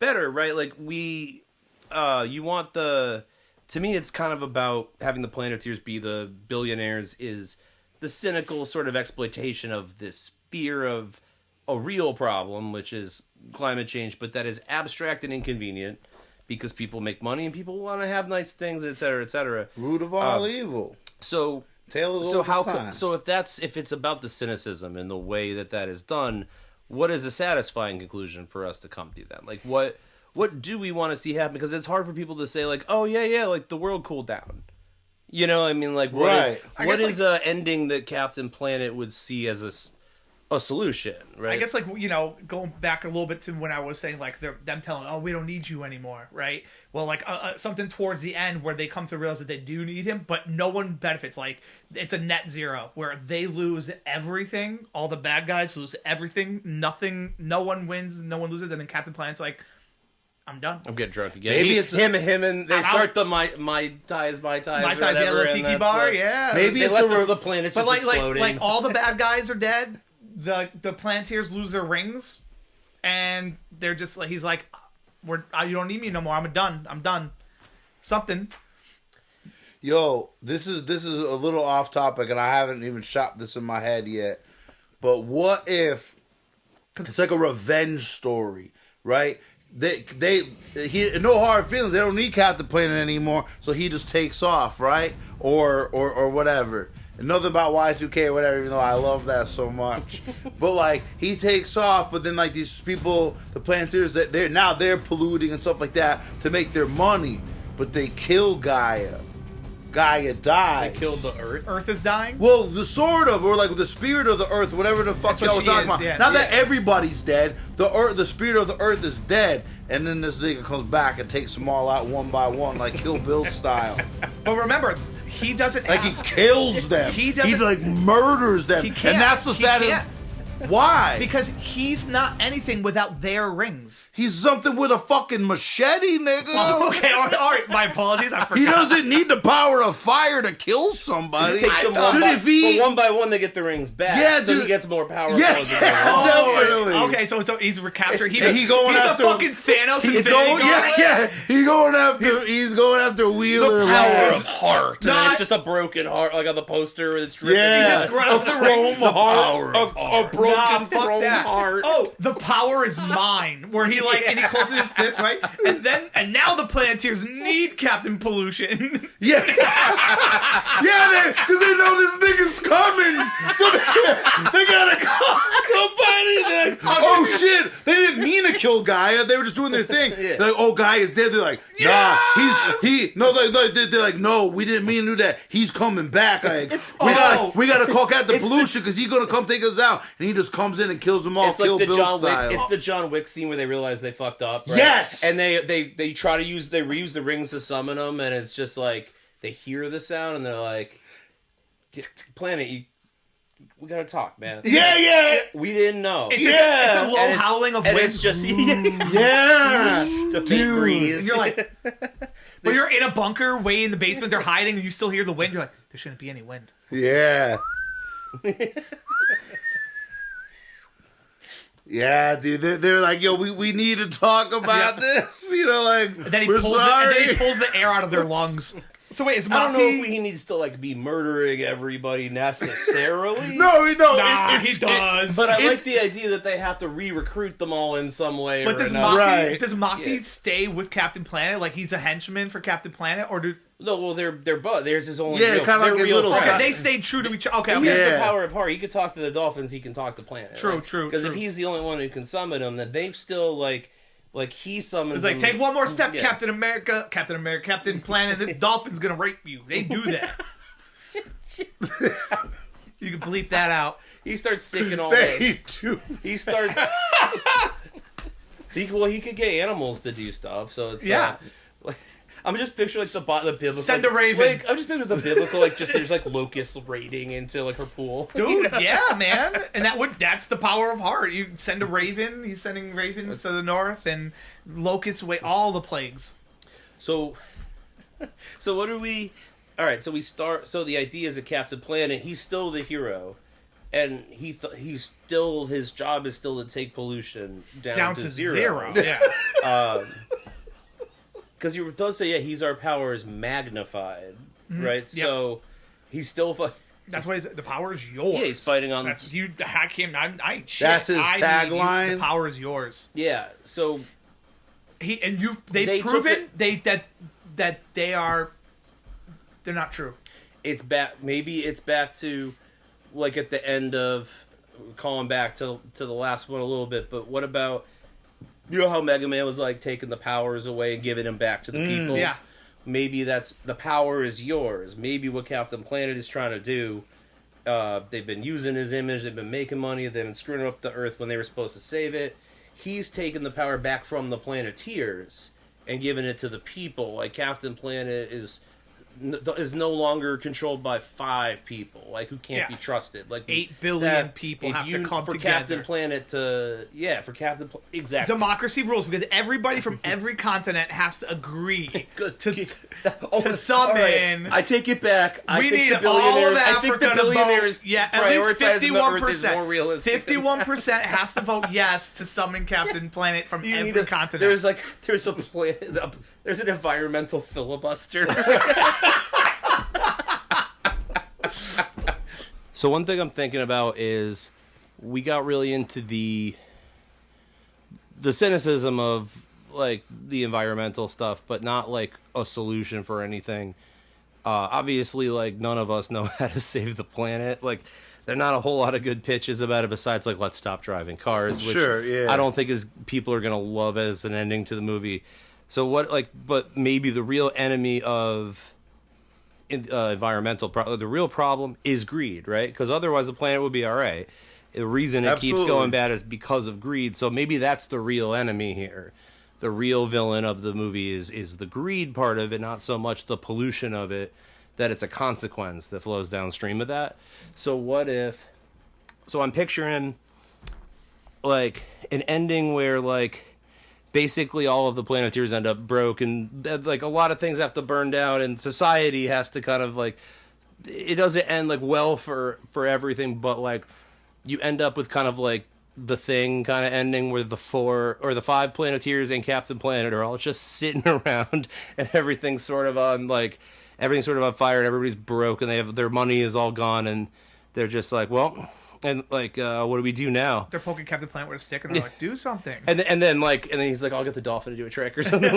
better, right? Like, you want to me, it's kind of about having the Planeteers be the billionaires is the cynical sort of exploitation of this fear of a real problem, which is climate change, but that is abstract and inconvenient because people make money and people want to have nice things, et cetera, et cetera. Root of all evil. So if it's about the cynicism and the way that is done, what is a satisfying conclusion for us to come to then? Like, what do we want to see happen? Because it's hard for people to say, like, oh yeah, like the world cooled down. You know, I mean, like, what is an ending that Captain Planet would see as a solution, right? I guess, like, you know, going back a little bit to when I was saying, like, them telling, oh, we don't need you anymore, right? Well, like, something towards the end where they come to realize that they do need him, but no one benefits. Like, it's a net zero where they lose everything. All the bad guys lose everything. Nothing. No one wins. No one loses. And then Captain Planet's like, I'm done. I'm getting drunk again. Maybe it's him, and they start the my ties, my tiki bar, yeah. Maybe it's the planet's just exploding. Like all the bad guys are dead. The Planeteers lose their rings, and they're just like, he's like, you don't need me no more. I'm done. Something. Yo, this is a little off topic, and I haven't even shot this in my head yet. But what if it's like a revenge story, right? He no hard feelings. They don't need Captain Planet anymore, so he just takes off, right? Or whatever. And nothing about Y2K or whatever, even though I love that so much. But like, he takes off, but then like these people, the Planeteers, they're polluting and stuff like that to make their money. But they kill Gaia. Gaia dies. They killed the Earth. Earth is dying? Well, the sort of, or like the spirit of the Earth, whatever the fuck y'all were talking about. Yeah, Not that everybody's dead. The spirit of the Earth is dead. And then this nigga comes back and takes them all out one by one, like Kill Bill style. But remember, he doesn't he kills them. He like murders them. He can't. And that's the saddest. Why? Because he's not anything without their rings. He's something with a fucking machete, nigga. Oh, okay, all right. My apologies. I forgot. He doesn't need the power of fire to kill somebody. It takes them one by one, they get the rings back. Yeah, so dude. he gets more power. Yeah, Oh, definitely. okay, so he's recaptured. He going he's after a fucking Thanos. He's Infinity going, Gauntlet. yeah. He's going after Wheeler. The power Lance. of heart. No, And it's just a broken heart, like on the poster. It's dripping. Yeah. He just grabs the rings. A broken Nah, fuck chrome that. heart. Oh, the power is mine. Where he and he closes his fist, right? And now the Planeteers need Captain Pollution. Yeah, yeah, because they know this nigga's coming, so they gotta call somebody. Oh shit! They didn't mean to kill Gaia. They were just doing their thing. Yeah. They're like, oh, Gaia is dead. They're like, nah, they're like, no, we didn't mean to do that. He's coming back. Like, we gotta call Captain Pollution because he's gonna come take us out, and he just comes in and kills them all. It's like the Bill John style. Wick. It's the John Wick scene where they realize they fucked up. Right? Yes! And they try to reuse the rings to summon them, and it's just like they hear the sound and they're like, "Planet, we gotta talk, man." Yeah. We didn't know. It's Yeah. a low howling of and wind. it's just Yeah, the faint breeze. And you're like, but you're in a bunker way in the basement. They're hiding, and you still hear the wind. You're like, there shouldn't be any wind. yeah. Yeah, dude, they're like, yo, we need to talk about this, like, And then he we're pulls sorry. and then he pulls the air out of their lungs. So wait, is I don't know Monty? if he needs to like be murdering everybody necessarily. No, Nah, he does. But I like the idea that they have to re-recruit them all in some way But or does another. Right. Mati stay with Captain Planet? Like he's a henchman for Captain Planet, or do No, well, they're both. There's his own. Yeah, real, kinda like they're his real little friends. okay, they stayed true to each other. Okay, He okay. has the Yeah. power of heart. He could talk to the dolphins. He can talk to Planet. True, right? true, Because if true. he's the only one who can summon them, then they've still like he summons. It's like, them. take one more step, Yeah. Captain Planet. This dolphin's gonna rape you. They do that. You can bleep that out. He starts sicking all day. They do. He starts. He could get animals to do stuff. So it's Yeah. like, I'm just picturing like the biblical. Send a raven. Like, I'm just picturing the biblical like just there's like locusts raiding into like her pool. Dude, yeah, man. And that's the power of heart. You send a raven, he's sending ravens to the north, and locusts away all the plagues. So what are we? All right, so we start. So the idea is that Captain Planet, he's still the hero, and he's still his job is still to take pollution down to zero. Yeah. Because he does say, he's our power is magnified, right? Yep. So he's still. That's why the power is yours. Yeah, he's fighting on- That's you hack him. I ain't shit. That's his I mean, tagline? The power is yours. Yeah. So They've They took proven that they're not true. it's back. Maybe it's back to like at the end of calling back to the last one a little bit. But what about how Mega Man was like taking the powers away and giving them back to the people? Yeah. Maybe that's the power is yours. Maybe what Captain Planet is trying to do. They've been using his image. They've been making money. They've been screwing up the Earth when they were supposed to save it. He's taken the power back from the Planeteers and given it to the people. Like Captain Planet is no longer controlled by 5 people, like who can't be trusted. Like 8 billion people have to come for together. Captain Planet to exactly. Democracy rules because everybody from every continent has to agree Good. to All summon. right, I take it back. I We think need the billionaires. all of I think the Africa to vote. billionaires Yeah, at least prioritizing the Earth is more 51%. realistic. 51% has to vote yes to summon Captain Planet from You every need continent. there's there's an environmental filibuster. So one thing I'm thinking about is we got really into the cynicism of like the environmental stuff, but not like a solution for anything. Obviously, like none of us know how to save the planet. Like there are not a whole lot of good pitches about it besides like let's stop driving cars, which Sure, yeah. I don't think people are gonna love as an ending to the movie. So but maybe the real enemy of the real problem is greed, right? Because otherwise the planet would be all right. The reason it keeps Absolutely. going bad is because of greed. So maybe that's the real enemy here. The real villain of the movie is the greed part of it, not so much the pollution of it, that it's a consequence that flows downstream of that. So what if... So I'm picturing like an ending where like basically all of the Planeteers end up broke, and like a lot of things have to burn down, and society has to kind of like, it doesn't end like well for everything, but like you end up with kind of like the Thing kind of ending where the 5 Planeteers and Captain Planet are all just sitting around, and everything's sort of on fire, and everybody's broke, and their money is all gone, and they're just like, well, and like, what do we do now? They're poking Captain Planet with a stick, and they're like, do something. And then he's like, I'll get the dolphin to do a trick or something.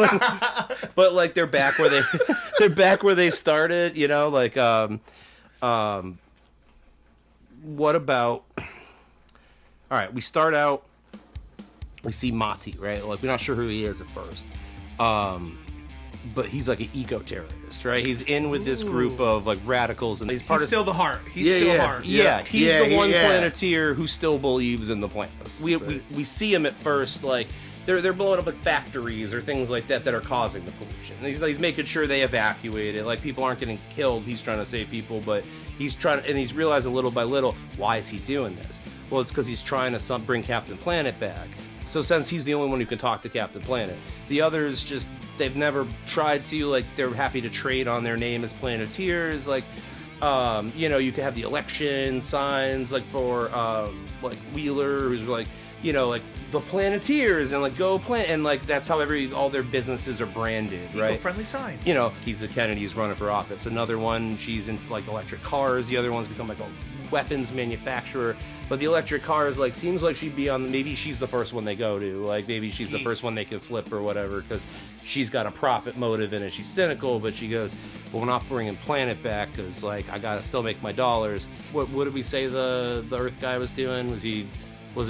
But like they're back where they started, you know, like what about? All right, we start out. We see Mati, right? Like, we're not sure who he is at first, but he's like an eco-terrorist, right? He's in with this group of like radicals, and he's still the heart. He's still heart. Yeah, he's the one Planeteer who still believes in the planet. We see him at first, like they're blowing up like factories or things like that are causing the pollution. And he's making sure they evacuate it. Like, people aren't getting killed. He's trying to save people, but he's realizing little by little, why is he doing this? Well, it's because he's trying to bring Captain Planet back. So since he's the only one who can talk to Captain Planet, the others they've never tried to, like, they're happy to trade on their name as Planeteers. Like, you know, you can have the election signs, like, for, like, Wheeler, who's like, you know, like, the Planeteers, and like, go Planet, and like, that's how all their businesses are branded, right? Eco-friendly signs. You know, Keith Kennedy's running for office. Another one, she's in like electric cars. The other one's become like a weapons manufacturer. But the electric cars, like, seems like she'd be on, maybe she's the first one they go to. Like, maybe she's the first one they can flip or whatever, because she's got a profit motive in it. She's cynical, but she goes, well, we're not bringing Planet back because, like, I gotta still make my dollars. What did we say the Earth guy was doing? Was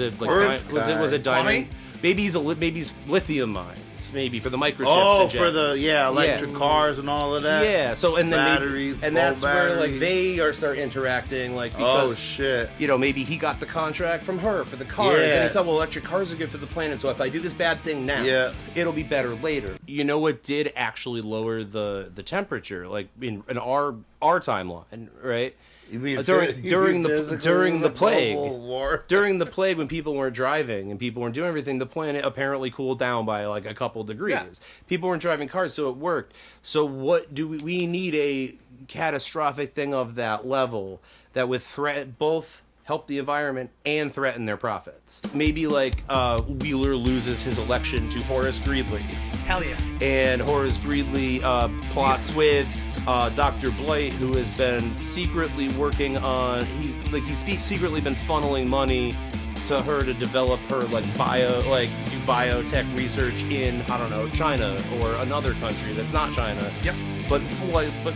it like, was it diamond? Maybe he's lithium mines, maybe for the microchips. Oh, for the electric cars and all of that. Yeah, so and then batteries, and that's where like they start interacting, like, because shit, you know, maybe he got the contract from her for the cars, and he thought, well, electric cars are good for the planet, so if I do this bad thing now, it'll be better later. You know what did actually lower the temperature, like in our timeline, right? You mean during the plague? During the plague, when people weren't driving and people weren't doing everything, the planet apparently cooled down by like a couple degrees. Yeah. People weren't driving cars, so it worked. So what do we need? A catastrophic thing of that level that would both help the environment and threaten their profits. Maybe like Wheeler loses his election to Horace Greeley. Hell yeah! And Horace Greeley plots with Dr. Blight, who has been secretly working on, he's secretly been funneling money to her to develop her do biotech research in, I don't know, China or another country that's not China. Yep. But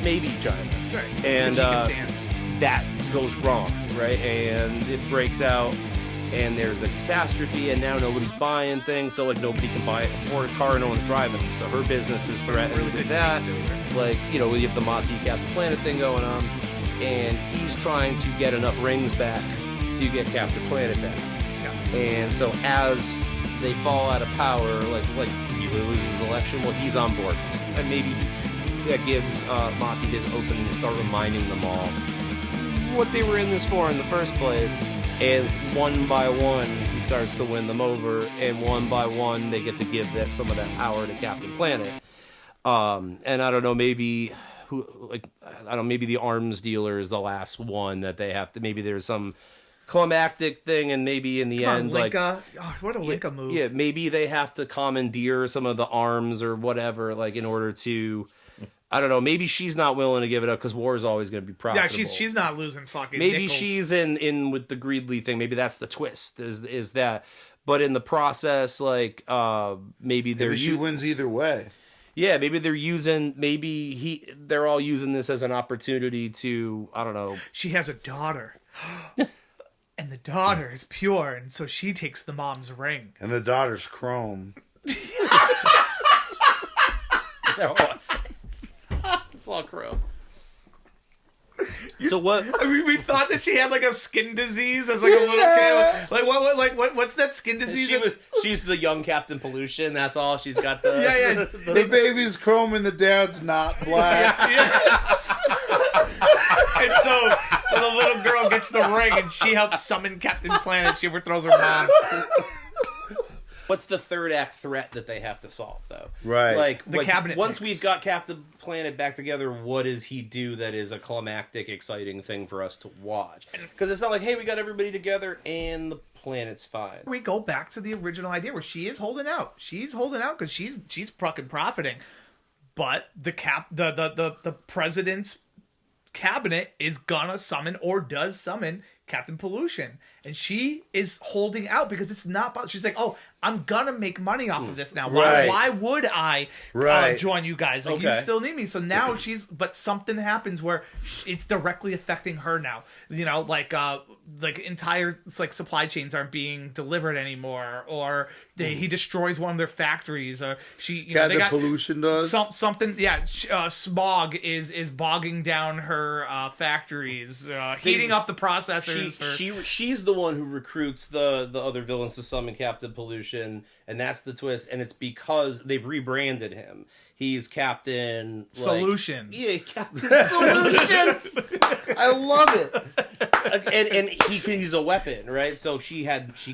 maybe China. Right. And that goes wrong, right? And it breaks out, and there's a catastrophe, and now nobody's buying things, so like nobody can buy a Ford car, no one's driving them, so her business is threatened with that. Like, you know, you have the Mati Captain Planet thing going on, and he's trying to get enough rings back to get Captain Planet back. Yeah. And so as they fall out of power, like he loses his election, well, he's on board, and maybe that gives Mati his opening to start reminding them all what they were in this for in the first place. As one by one he starts to win them over, and one by one they get to give some of that power to Captain Planet. And I don't know, maybe maybe the arms dealer is the last one that they have to. Maybe there's some climactic thing, and maybe in the end, Linka. What a Linka move! Yeah, maybe they have to commandeer some of the arms or whatever, like in order to. I don't know. Maybe she's not willing to give it up because war is always going to be profitable. Yeah, she's not losing fucking. Maybe nickels. She's in with the Greedley thing. Maybe that's the twist. Is that? But in the process, like maybe she wins either way. Yeah, maybe they're using. They're all using this as an opportunity to. I don't know. She has a daughter. And the daughter is pure, and so she takes the mom's ring. And the daughter's chrome. It's all chrome. So what? I mean, we thought that she had like a skin disease as like a little kid. Like what's that skin disease? She's the young Captain Pollution. That's all she's got. The baby's chrome and the dad's not black. Yeah. And so the little girl gets the ring, and she helps summon Captain Planet. She overthrows her mom. What's the third act threat that they have to solve, though? Right. Like, The cabinet once picks. we've got Captain Planet back together, what does he do that is a climactic, exciting thing for us to watch? Because it's not like, hey, we got everybody together and the planet's fine. We go back to the original idea where she is holding out. She's holding out because she's fucking profiting. But the president's cabinet is gonna summon or does summon Captain Pollution, and she is holding out because it's not. She's like, "Oh, I'm gonna make money off of this now. Right. Why would I Right. join you guys? Like, you Okay. still need me." So now but something happens where it's directly affecting her now. You know, like entire supply chains aren't being delivered anymore, or he destroys one of their factories, or Captain Pollution does. something. Yeah, smog is bogging down her factories, heating up the processors. She's the one who recruits the other villains to summon Captain Pollution, and that's the twist. And it's because they've rebranded him. He's Captain Solution. Yeah, Captain Solutions. I love it. and he's a weapon, right? So she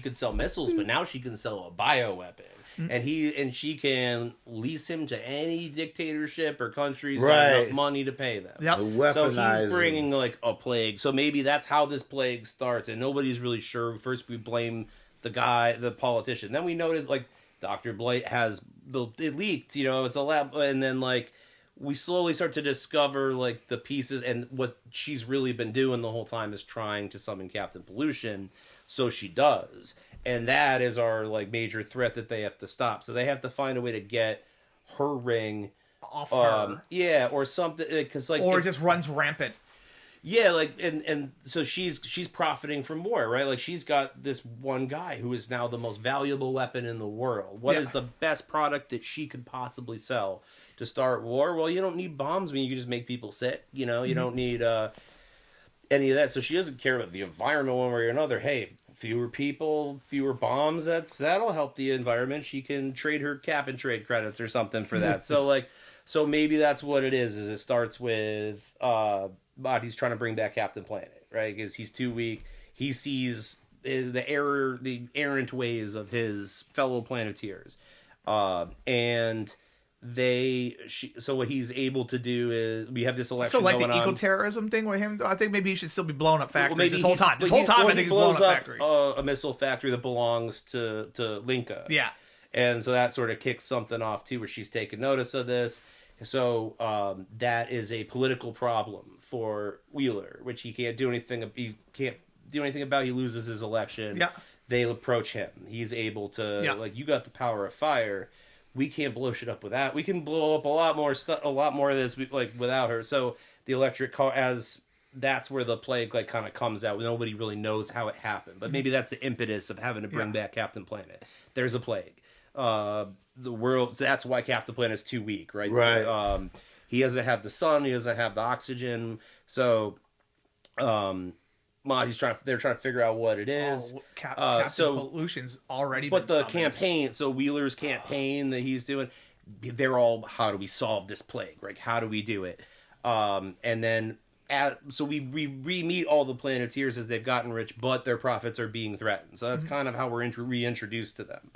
could sell missiles, but now she can sell a bioweapon. And she can lease him to any dictatorship or countries with enough money to pay them. Yep. So he's bringing like a plague. So maybe that's how this plague starts, and nobody's really sure. First we blame the politician. Then we notice like Dr. Blight it leaked, it's a lab, and then like we slowly start to discover like the pieces, and what she's really been doing the whole time is trying to summon Captain Pollution. So she does. And that is our like major threat that they have to stop. So they have to find a way to get her ring Off her. Yeah, or something, because like, Or it just runs rampant. Yeah, like, and so she's profiting from war, right? Like, she's got this one guy who is now the most valuable weapon in the world. What is the best product that she could possibly sell to start war? Well, you don't need bombs. I mean, you can just make people sick. You don't need any of that. So she doesn't care about the environment one way or another. Hey, fewer people, fewer bombs. That'll help the environment. She can trade her cap and trade credits or something for that. So maybe that's what it is. Is it starts with Body's trying to bring back Captain Planet, right? Because he's too weak. He sees the errant ways of his fellow Planeteers, and so what he's able to do is we have this election. So like going the on. eco-terrorism thing with him, I think maybe he should still be blowing up factories Maybe this whole time. I think he's blowing up factories. A missile factory that belongs to Linka. Yeah. And so that sort of kicks something off too, where she's taken notice of this. So that is a political problem for Wheeler, which he can't do anything. He can't do anything about. He loses his election. Yeah. They approach him. He's able to like, you got the power of fire. We can't blow shit up with that. We can blow up a lot more stuff, a lot more of this, like, without her. So the electric car, that's where the plague like kind of comes out. Nobody really knows how it happened, but maybe that's the impetus of having to bring back Captain Planet. There's a plague. The world. That's why Captain Planet's too weak, right? Right. He doesn't have the sun. He doesn't have the oxygen. So, they're trying to figure out what it is. Captain Pollution's already but been the summoned. campaign, so Wheeler's campaign that he's doing, they're all, how do we solve this plague? Like, how do we do it? And then so we re-meet all the Planeteers as they've gotten rich, but their profits are being threatened. So that's kind of how we're reintroduced to them.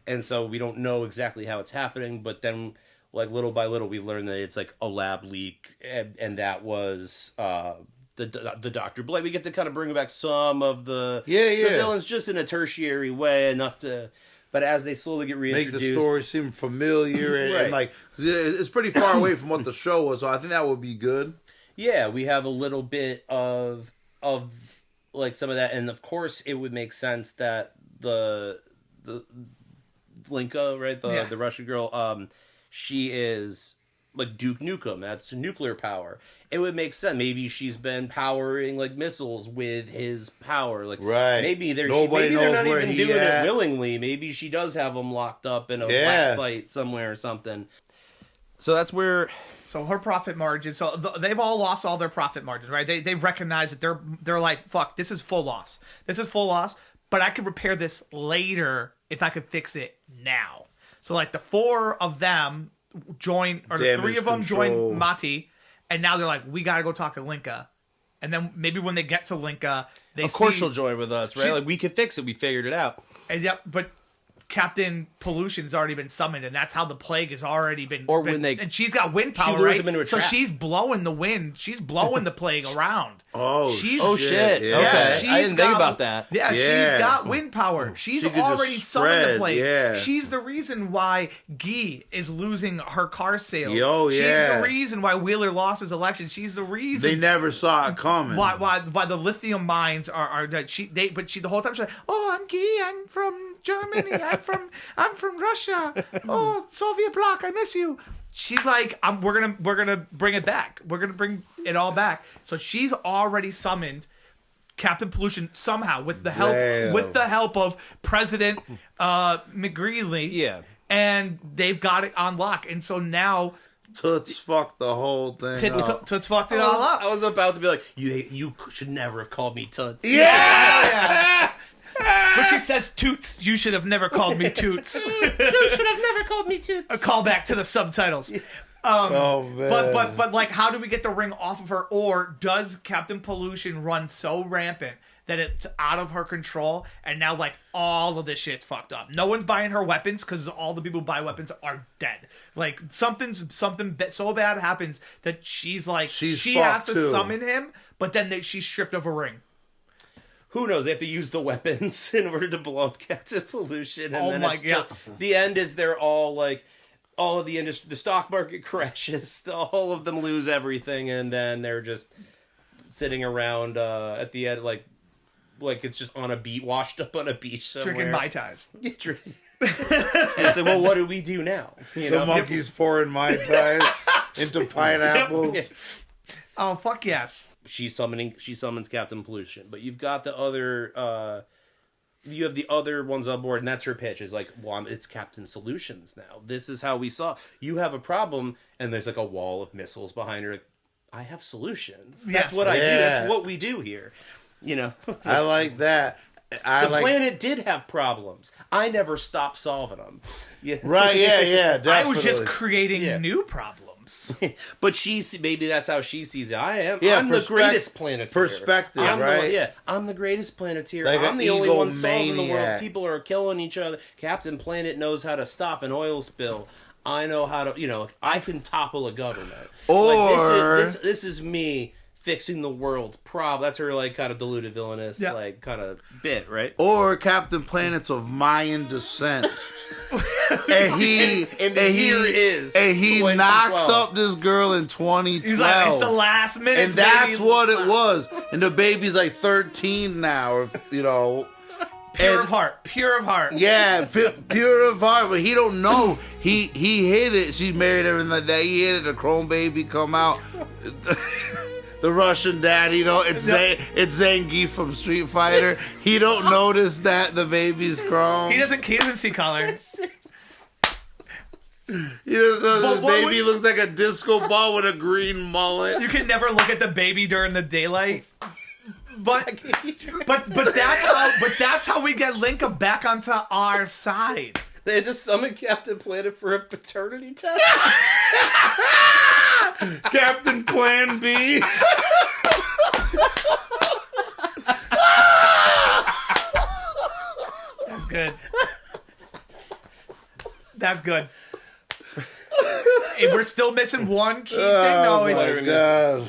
And so we don't know exactly how it's happening, but then like little by little we learn that it's like a lab leak, and that was the Dr. Blight. We get to kind of bring back some of the villains just in a tertiary way, enough to. But as they slowly get reintroduced, make the story seem familiar and like it's pretty far away from what the show was. So I think that would be good. Yeah, we have a little bit of like some of that, and of course it would make sense that the Linka, right, the Russian girl, she is like Duke Nukem. That's nuclear power. It would make sense. Maybe she's been powering like missiles with his power. Like, maybe they're not even doing it willingly. Maybe she does have them locked up in a black site somewhere or something. So that's where. So her profit margin. So they've all lost all their profit margins, right? They recognize that they're like, fuck, this is full loss. This is full loss. But I could repair this later if I could fix it now. So like the four of them join, or the three of them join Mati, and now they're like, we gotta go talk to Linka And then maybe when they get to Linka, Of course she'll join with us, right? Like, we can fix it. We figured it out. And yep, but Captain Pollution's already been summoned, and that's how the plague has already been. Or when they... And she's got wind power, she lures right? them into a so trap. she's blowing the wind. She's blowing the plague around. Shit. Yeah. Okay. I didn't think about that. Yeah, she's got wind power. She's She could already just summoned the spread, plague. yeah. She's the reason why Guy is losing her car sales. She's yeah. the reason why Wheeler lost his election. She's the reason They never saw it coming. why the lithium mines are that but the whole time she's like, oh, I'm Guy, I'm from Germany, I'm from Russia. Oh, Soviet bloc, I miss you. She's like, we're gonna bring it back. We're gonna bring it all back. So she's already summoned Captain Pollution somehow with the help of President McGreeley. Yeah. And they've got it on lock. And so now Toots fucked the whole thing up. Toots fucked it all up. I was about to be like, you should never have called me Toots. Yeah! But she says, Toots, you should have never called me Toots. You should have never called me Toots. A callback to the subtitles. Oh, man. But like, how do we get the ring off of her? Or does Captain Pollution run so rampant that it's out of her control, and now like all of this shit's fucked up? No one's buying her weapons because all the people who buy weapons are dead. Like something so bad happens that she has to too. summon him, but then she's stripped of a ring. Who knows? They have to use the weapons in order to blow up Captain Pollution. And then it's God. just the end is they're all like, all of the industry, the stock market crashes, all of them lose everything, and then they're just sitting around at the end like it's just on a beach, washed up on a beach somewhere. Drinking Mai Tais. Yeah, drinking. And it's like, well, what do we do now? You The monkeys pouring Mai Tais into pineapples. Yep. Oh, fuck yes. She summons Captain Pollution, but you've got the other you have the other ones on board, and that's her pitch, is like, well, it's Captain Solutions now. This is how we saw you have a problem, and there's like a wall of missiles behind her. Like, I have solutions. That's what I do. That's what we do here. You know, I like that. The planet did have problems. I never stopped solving them. Yeah. Right, yeah, definitely. I was just creating new problems. But maybe that's how she sees it. I'm the greatest planeteer. Perspective, right? I'm the greatest planeteer. Like I'm the only one solving the world. egomaniac. People are killing each other. Captain Planet knows how to stop an oil spill. I know how to, I can topple a government. Or this is me fixing the world's problem. That's her like kind of deluded villainous like kind of bit, right? Or Captain Planet's of Mayan descent. and he knocked up this girl in 2012. He's like, it's the last minute, and that's what it was. And the baby's like 13 now, or Pure of heart. Yeah, pure of heart, but he don't know. He hit it. She married everything like that. He hit it. The chrome baby come out. The Russian dad, it's Zangief from Street Fighter. He don't notice that the baby's chrome. He doesn't see colors. The baby looks like a disco ball with a green mullet. You can never look at the baby during the daylight. But that's how we get Linka back onto our side. They had to summon Captain Planet for a paternity test. Captain Plan B. That's good. That's good. Hey, we're still missing one key thing, though. Oh my God.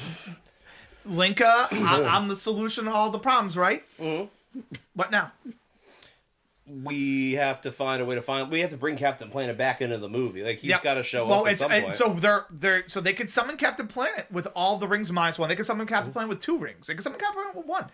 Linka, I'm the solution to all the problems, right? Mm-hmm. What now? We have to find a way to we have to bring Captain Planet back into the movie. Like, he's got to show up at some point. So they could summon Captain Planet with all the rings minus one. They could summon Captain Planet with 2 rings. They could summon Captain Planet with 1.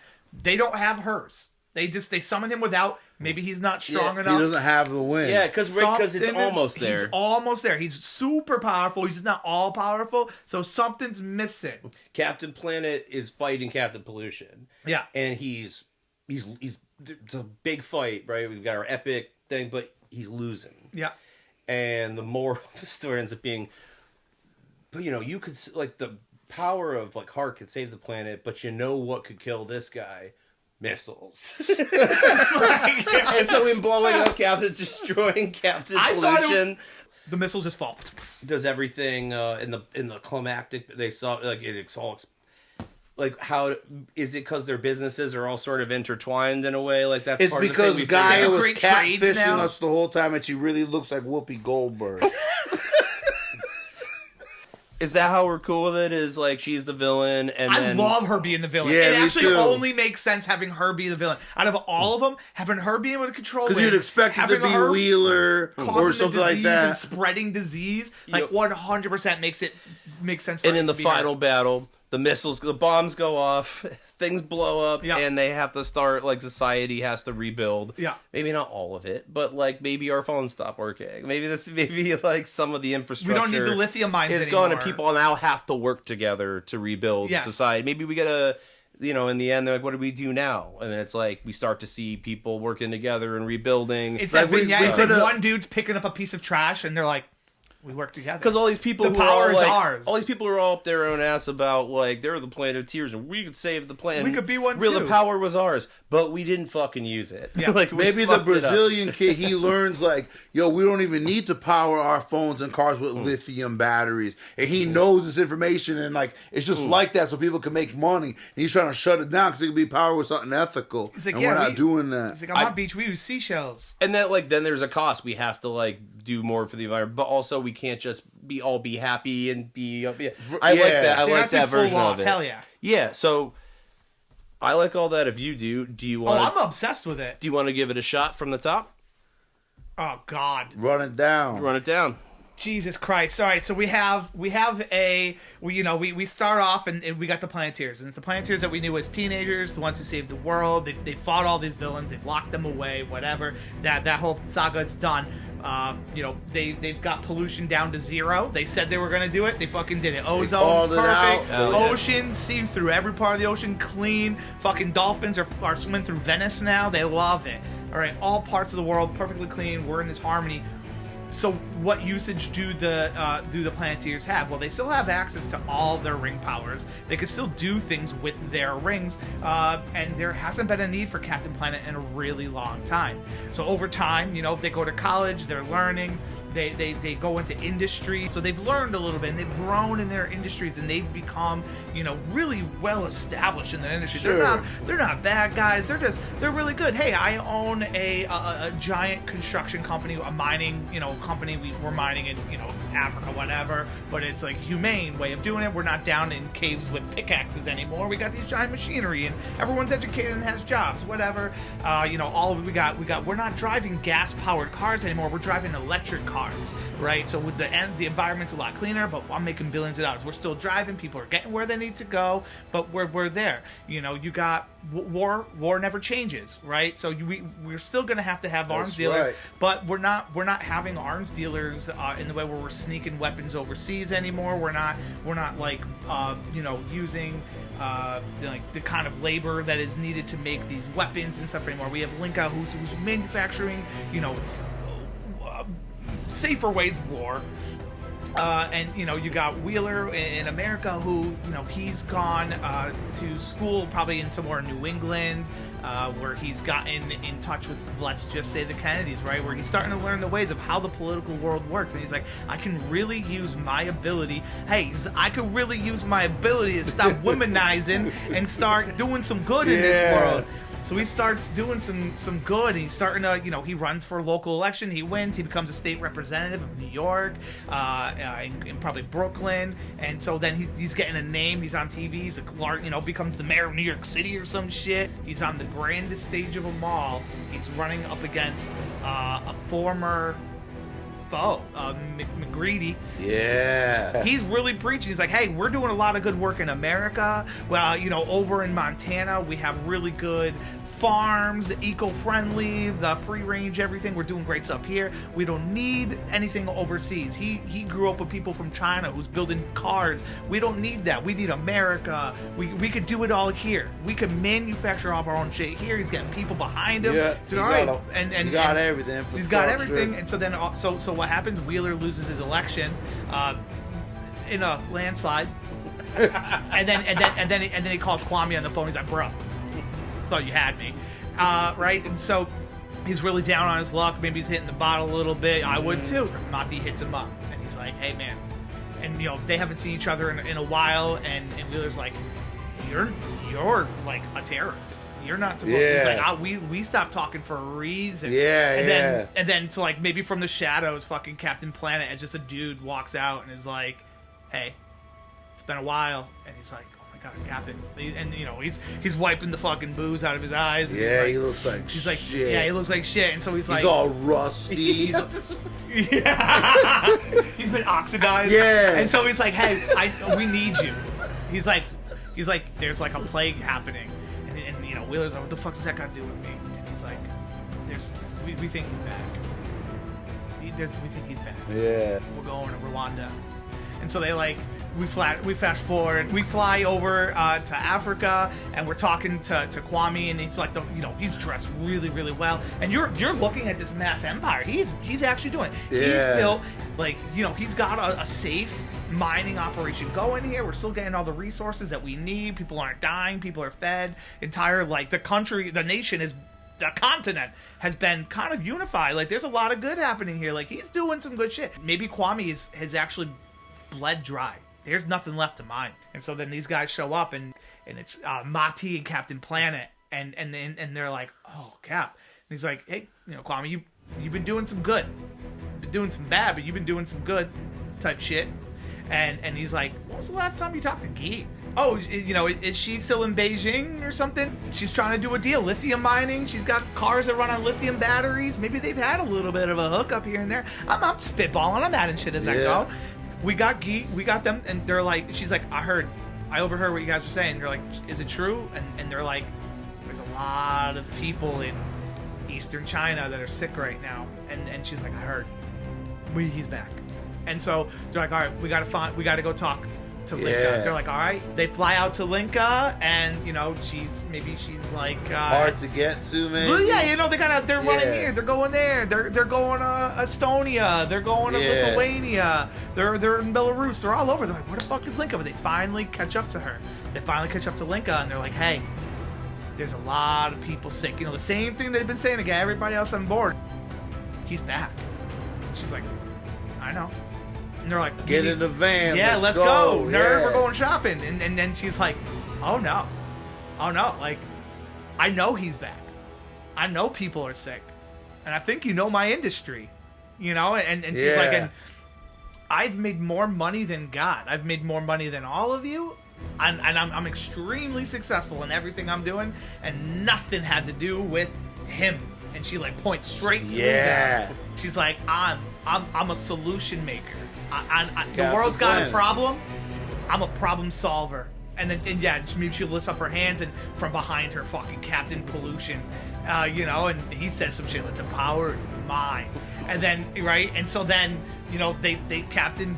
They don't have hers. They summon him without. Maybe he's not strong enough. He doesn't have the win. Yeah, because it's almost there. He's almost there. He's super powerful. He's just not all powerful. So something's missing. Captain Planet is fighting Captain Pollution. Yeah, and he's it's a big fight, right? We've got our epic thing, but he's losing. Yeah, and the moral of the story ends up being, but you could like the power of like heart could save the planet, but what could kill this guy? Missiles. And so in blowing up Captain, destroying Captain Pollution, the missiles just fall. Does everything in the climactic? They saw like it's all like how is it because their businesses are all sort of intertwined in a way? Like that's It's part because of the thing Gaia was create trades catfishing now. us the whole time, and she really looks like Whoopi Goldberg. Is that how we're cool with it? Is like she's the villain, and I then love her being the villain. Yeah, it me actually too. only makes sense having her be the villain. Out of all of them, having her being able to control Because wind, you'd expect it to having be her Wheeler causing or the something like disease and that. spreading disease, like Yep. 100% makes sense. For and it in to the be final her. battle, the bombs go off, things blow up, Yeah. and they have to start, like, society has to rebuild. Yeah. Maybe not all of it, but, like, maybe our phones stop working. Maybe, like, some of the infrastructure We don't need the lithium mines is anymore. going, and people now have to work together to rebuild Yes. society. Maybe we get a... You know, in the end, they're like, what do we do now? And then it's like, we start to see people working together and rebuilding. It's Like, that we vignette. It's coulda- like one dude's picking up a piece of trash, and they're like, "We work together." Because all these people The who power are all, is like, ours. all these people are all up their own ass about, like, they're the Planeteers and we could save the planet. We could be one, Real, too. the power was ours, but we didn't fucking use it. Yeah. Like, we Maybe the fucked it up. Brazilian kid, he learns like, yo, we don't even need to power our phones and cars with lithium batteries. And he knows this information, and like it's just like that so people can make money. And he's trying to shut it down because it could be powered with something ethical. He's like, and yeah, we're not we- doing that. He's like, "On my beach, we use seashells." And that, like, then there's a cost. We have to, like, do more for the environment, but also we can't just be happy and be. I like that. I There like has to be that full version loss. of it. Hell yeah! Yeah. So I like all that. If you do you Oh, want? I'm obsessed with it. Do you want to give it a shot from the top? Oh God. Run it down. Run it down. Jesus Christ! All right, so we start off and we got the Planeteers, and it's the Planeteers that we knew as teenagers, the ones who saved the world. They fought all these villains, they've locked them away, whatever. That whole saga is done. They've got pollution down to zero. They said they were gonna do it. They fucking did it. Ozone, called it perfect. out. Yeah. Ocean, see through every part of the ocean, clean. Fucking dolphins are swimming through Venice now. They love it. All right, all parts of the world perfectly clean. We're in this harmony. So what usage do the Planeteers have? Well, they still have access to all their ring powers. They can still do things with their rings, and there hasn't been a need for Captain Planet in a really long time. So over time, they go to college, they're learning. They go into industry, so they've learned a little bit, and they've grown in their industries, and they've become, really well established in their industry. Sure. They're not bad guys. They're really good. Hey, I own a giant construction company, a mining company. We're mining in Africa, whatever. But it's like humane way of doing it. We're not down in caves with pickaxes anymore. We got these giant machinery, and everyone's educated and has jobs, whatever. All of it we got. We're not driving gas powered cars anymore. We're driving electric cars. Right, so with the environment's a lot cleaner, but I'm making billions of dollars. We're still driving. People are getting where they need to go, but we're there. You got war never changes, right? So we're still gonna have arms That's dealers, right. but we're not having arms dealers in the way where we're sneaking weapons overseas anymore. We're not like using the kind of labor that is needed to make these weapons and stuff anymore. We have Linka who's manufacturing safer ways of war. And you got Wheeler in America who he's gone to school probably in somewhere in New England where he's gotten in touch with, let's just say, the Kennedys, right, where he's starting to learn the ways of how the political world works, and he's like, I can really use my ability to stop womanizing and start doing some good in this Yeah. world. So he starts doing some good, and he's starting to, he runs for a local election, he wins, he becomes a state representative of New York, in probably Brooklyn, and so then he's getting a name, he's on TV, he's becomes the mayor of New York City or some shit. He's on the grandest stage of them all. He's running up against a former foe, McGreedy. Yeah. He's really preaching. He's like, hey, we're doing a lot of good work in America. Well, over in Montana, we have really good farms, eco-friendly, the free range, everything. We're doing great stuff here. We don't need anything overseas. He grew up with people from China who's building cars. We don't need that. We need America. We could do it all here. We could manufacture all of our own shit here. He's getting people behind him. Yeah. So all right, he got everything. He's got everything, and so then so what happens? Wheeler loses his election in a landslide, and then he calls Kwame on the phone. He's like, "Bro, thought you had me," right? And so he's really down on his luck. Maybe he's hitting the bottle a little bit. I would too. Monty hits him up, and he's like, "Hey, man," and they haven't seen each other in a while, and Wheeler's like, you're like a terrorist. You're not supposed to. He's like, we stopped talking for a reason. And then so like maybe from the shadows, fucking Captain Planet, and just a dude walks out and is like, hey, it's been a while. And he's like, oh my god, Captain. And you know, he's wiping the fucking booze out of his eyes. And he looks like he's shit. like, yeah, he looks like shit. And so he's like, he's all rusty. He's been oxidized. Yeah. And so he's like, hey, we need you. He's like, there's like a plague happening. And you know, Wheeler's like, what the fuck does that got to do with me? And he's like, we think he's back. We think he's back. Yeah. We're going to Rwanda. And so they like, we fast forward, we fly over to Africa, and we're talking to Kwame, and he's like, he's dressed really, really well, and you're looking at this mass empire. He's actually doing it. Yeah. He's built, like, you know, he's got a safe mining operation going here. We're still getting all the resources that we need. People aren't dying. People are fed. Entire, like, the country, the nation is. The continent has been kind of unified. Like, there's a lot of good happening here. Like, he's doing some good shit. Maybe Kwame has actually bled dry. There's nothing left to mine. And so then these guys show up, and it's Mati and Captain Planet, and they're like, oh, Cap. And he's like, hey, you know, Kwame, you've been doing some good. You've been doing some bad, but you've been doing some good type shit. And he's like, when was the last time you talked to Guy? Oh, you know, is she still in Beijing or something? She's trying to do a deal, lithium mining. She's got cars that run on lithium batteries. Maybe they've had a little bit of a hookup here and there. I'm spitballing. I'm adding shit as I go. We got Guy, we got them, and they're like, she's like, I overheard what you guys were saying. They're like, is it true? And they're like, there's a lot of people in Eastern China that are sick right now. And she's like, I heard. He's back. And so they're like, all right, we gotta go talk to Linka. They're like, all right. They fly out to Linka, and you know, she's like hard to get to, man. Well, yeah, you know, they're running here, they're going there, they're going to Estonia, they're going to Lithuania, they're in Belarus, they're all over. They're like, where the fuck is Linka? But they finally catch up to her. They finally catch up to Linka, and they're like, hey, there's a lot of people sick. You know, the same thing they've been saying to get everybody else on board. He's back. She's like, I know. And they're like, get in the van. Yeah, let's go. Nerd, we're going shopping. And then she's like, oh no. Like, I know he's back. I know people are sick. And I think you know my industry. You know? And she's like, and I've made more money than God. I've made more money than all of you. And I'm extremely successful in everything I'm doing. And nothing had to do with him. And she like points straight through that. She's like, I'm a solution maker. The world's got a problem. I'm a problem solver. And then, maybe she lifts up her hands, and from behind her, fucking Captain Pollution, you know, and he says some shit like, the power is mine. And then, right, and so then, you know, they Captain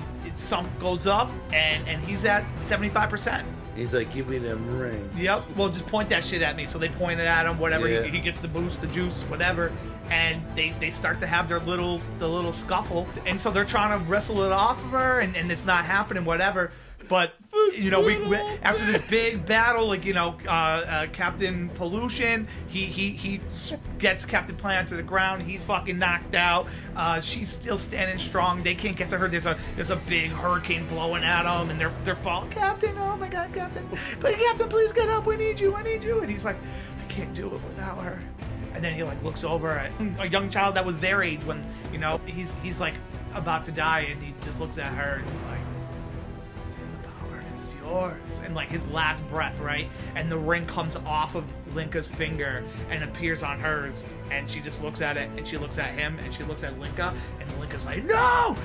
goes up, and he's at 75%. He's like, give me them ring. Yep. Well, just point that shit at me. So they point it at him, whatever. He gets the boost, the juice, whatever. And they start to have the little scuffle. And so they're trying to wrestle it off of her, and it's not happening, whatever. But, you know, we after this big battle, like, you know, Captain Pollution, he gets Captain Planet to the ground. He's fucking knocked out. She's still standing strong. They can't get to her. There's a big hurricane blowing at them, and they're falling. Captain, oh my God, Captain! But Captain, please get up. We need you. I need you. And he's like, I can't do it without her. And then he like looks over at a young child that was their age when, you know, he's like about to die, and he just looks at her and he's like, yours. And like his last breath, right? And the ring comes off of Linka's finger and appears on hers, and she just looks at it, and she looks at him, and she looks at Linka, and Linka's like, no!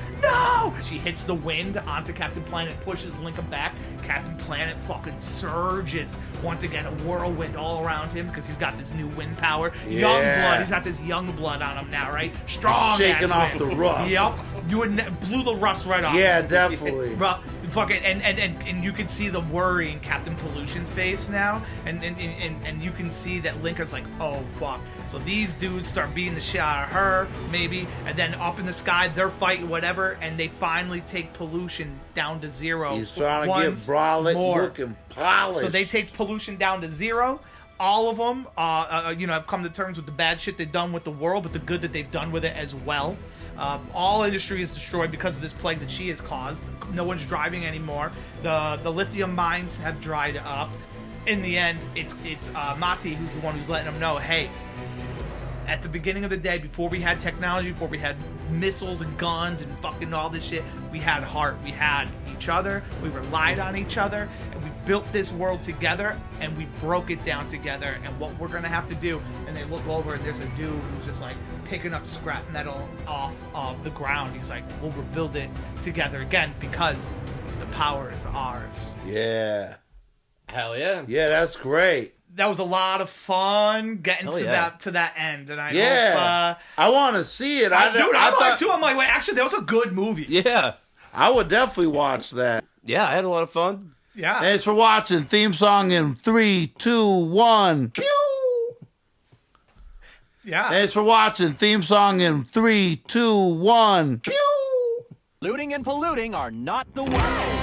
She hits the wind onto Captain Planet, pushes Linka back. Captain Planet fucking surges. Once again, a whirlwind all around him because he's got this new wind power. Young blood. He's got this young blood on him now, right? Strong, shaking off the rust. Yep. You would blew the rust right off. Yeah, definitely. Bro, fucking and you can see the worry in Captain Pollution's face now, and you can see that Linka's like, oh fuck. So these dudes start beating the shit out of her, maybe, and then up in the sky they're fighting whatever, and they finally take Pollution down to zero. He's trying to get brolic looking polished. So they take Pollution down to zero. All of them, you know, have come to terms with the bad shit they've done with the world, but the good that they've done with it as well. All industry is destroyed because of this plague that she has caused. No one's driving anymore. The lithium mines have dried up. in the end, it's Mati who's the one who's letting them know, hey, at the beginning of the day, before we had technology, before we had missiles and guns and fucking all this shit, we had heart. We had each other. We relied on each other. And we built this world together. And we broke it down together. And what we're going to have to do, and they look over and there's a dude who's just like picking up scrap metal off of the ground. He's like, we'll rebuild it together again because the power is ours. Yeah. Hell yeah. Yeah, that's great. That was a lot of fun getting to that end, and I hope, I want to see it. I thought too. I'm like, wait, actually, that was a good movie. Yeah. I would definitely watch that. Yeah, I had a lot of fun. Yeah. Thanks for watching. Theme song in 3, 2, 1. Pew! Yeah. Thanks for watching. Theme song in 3, 2, 1. Pew! Looting and polluting are not the way.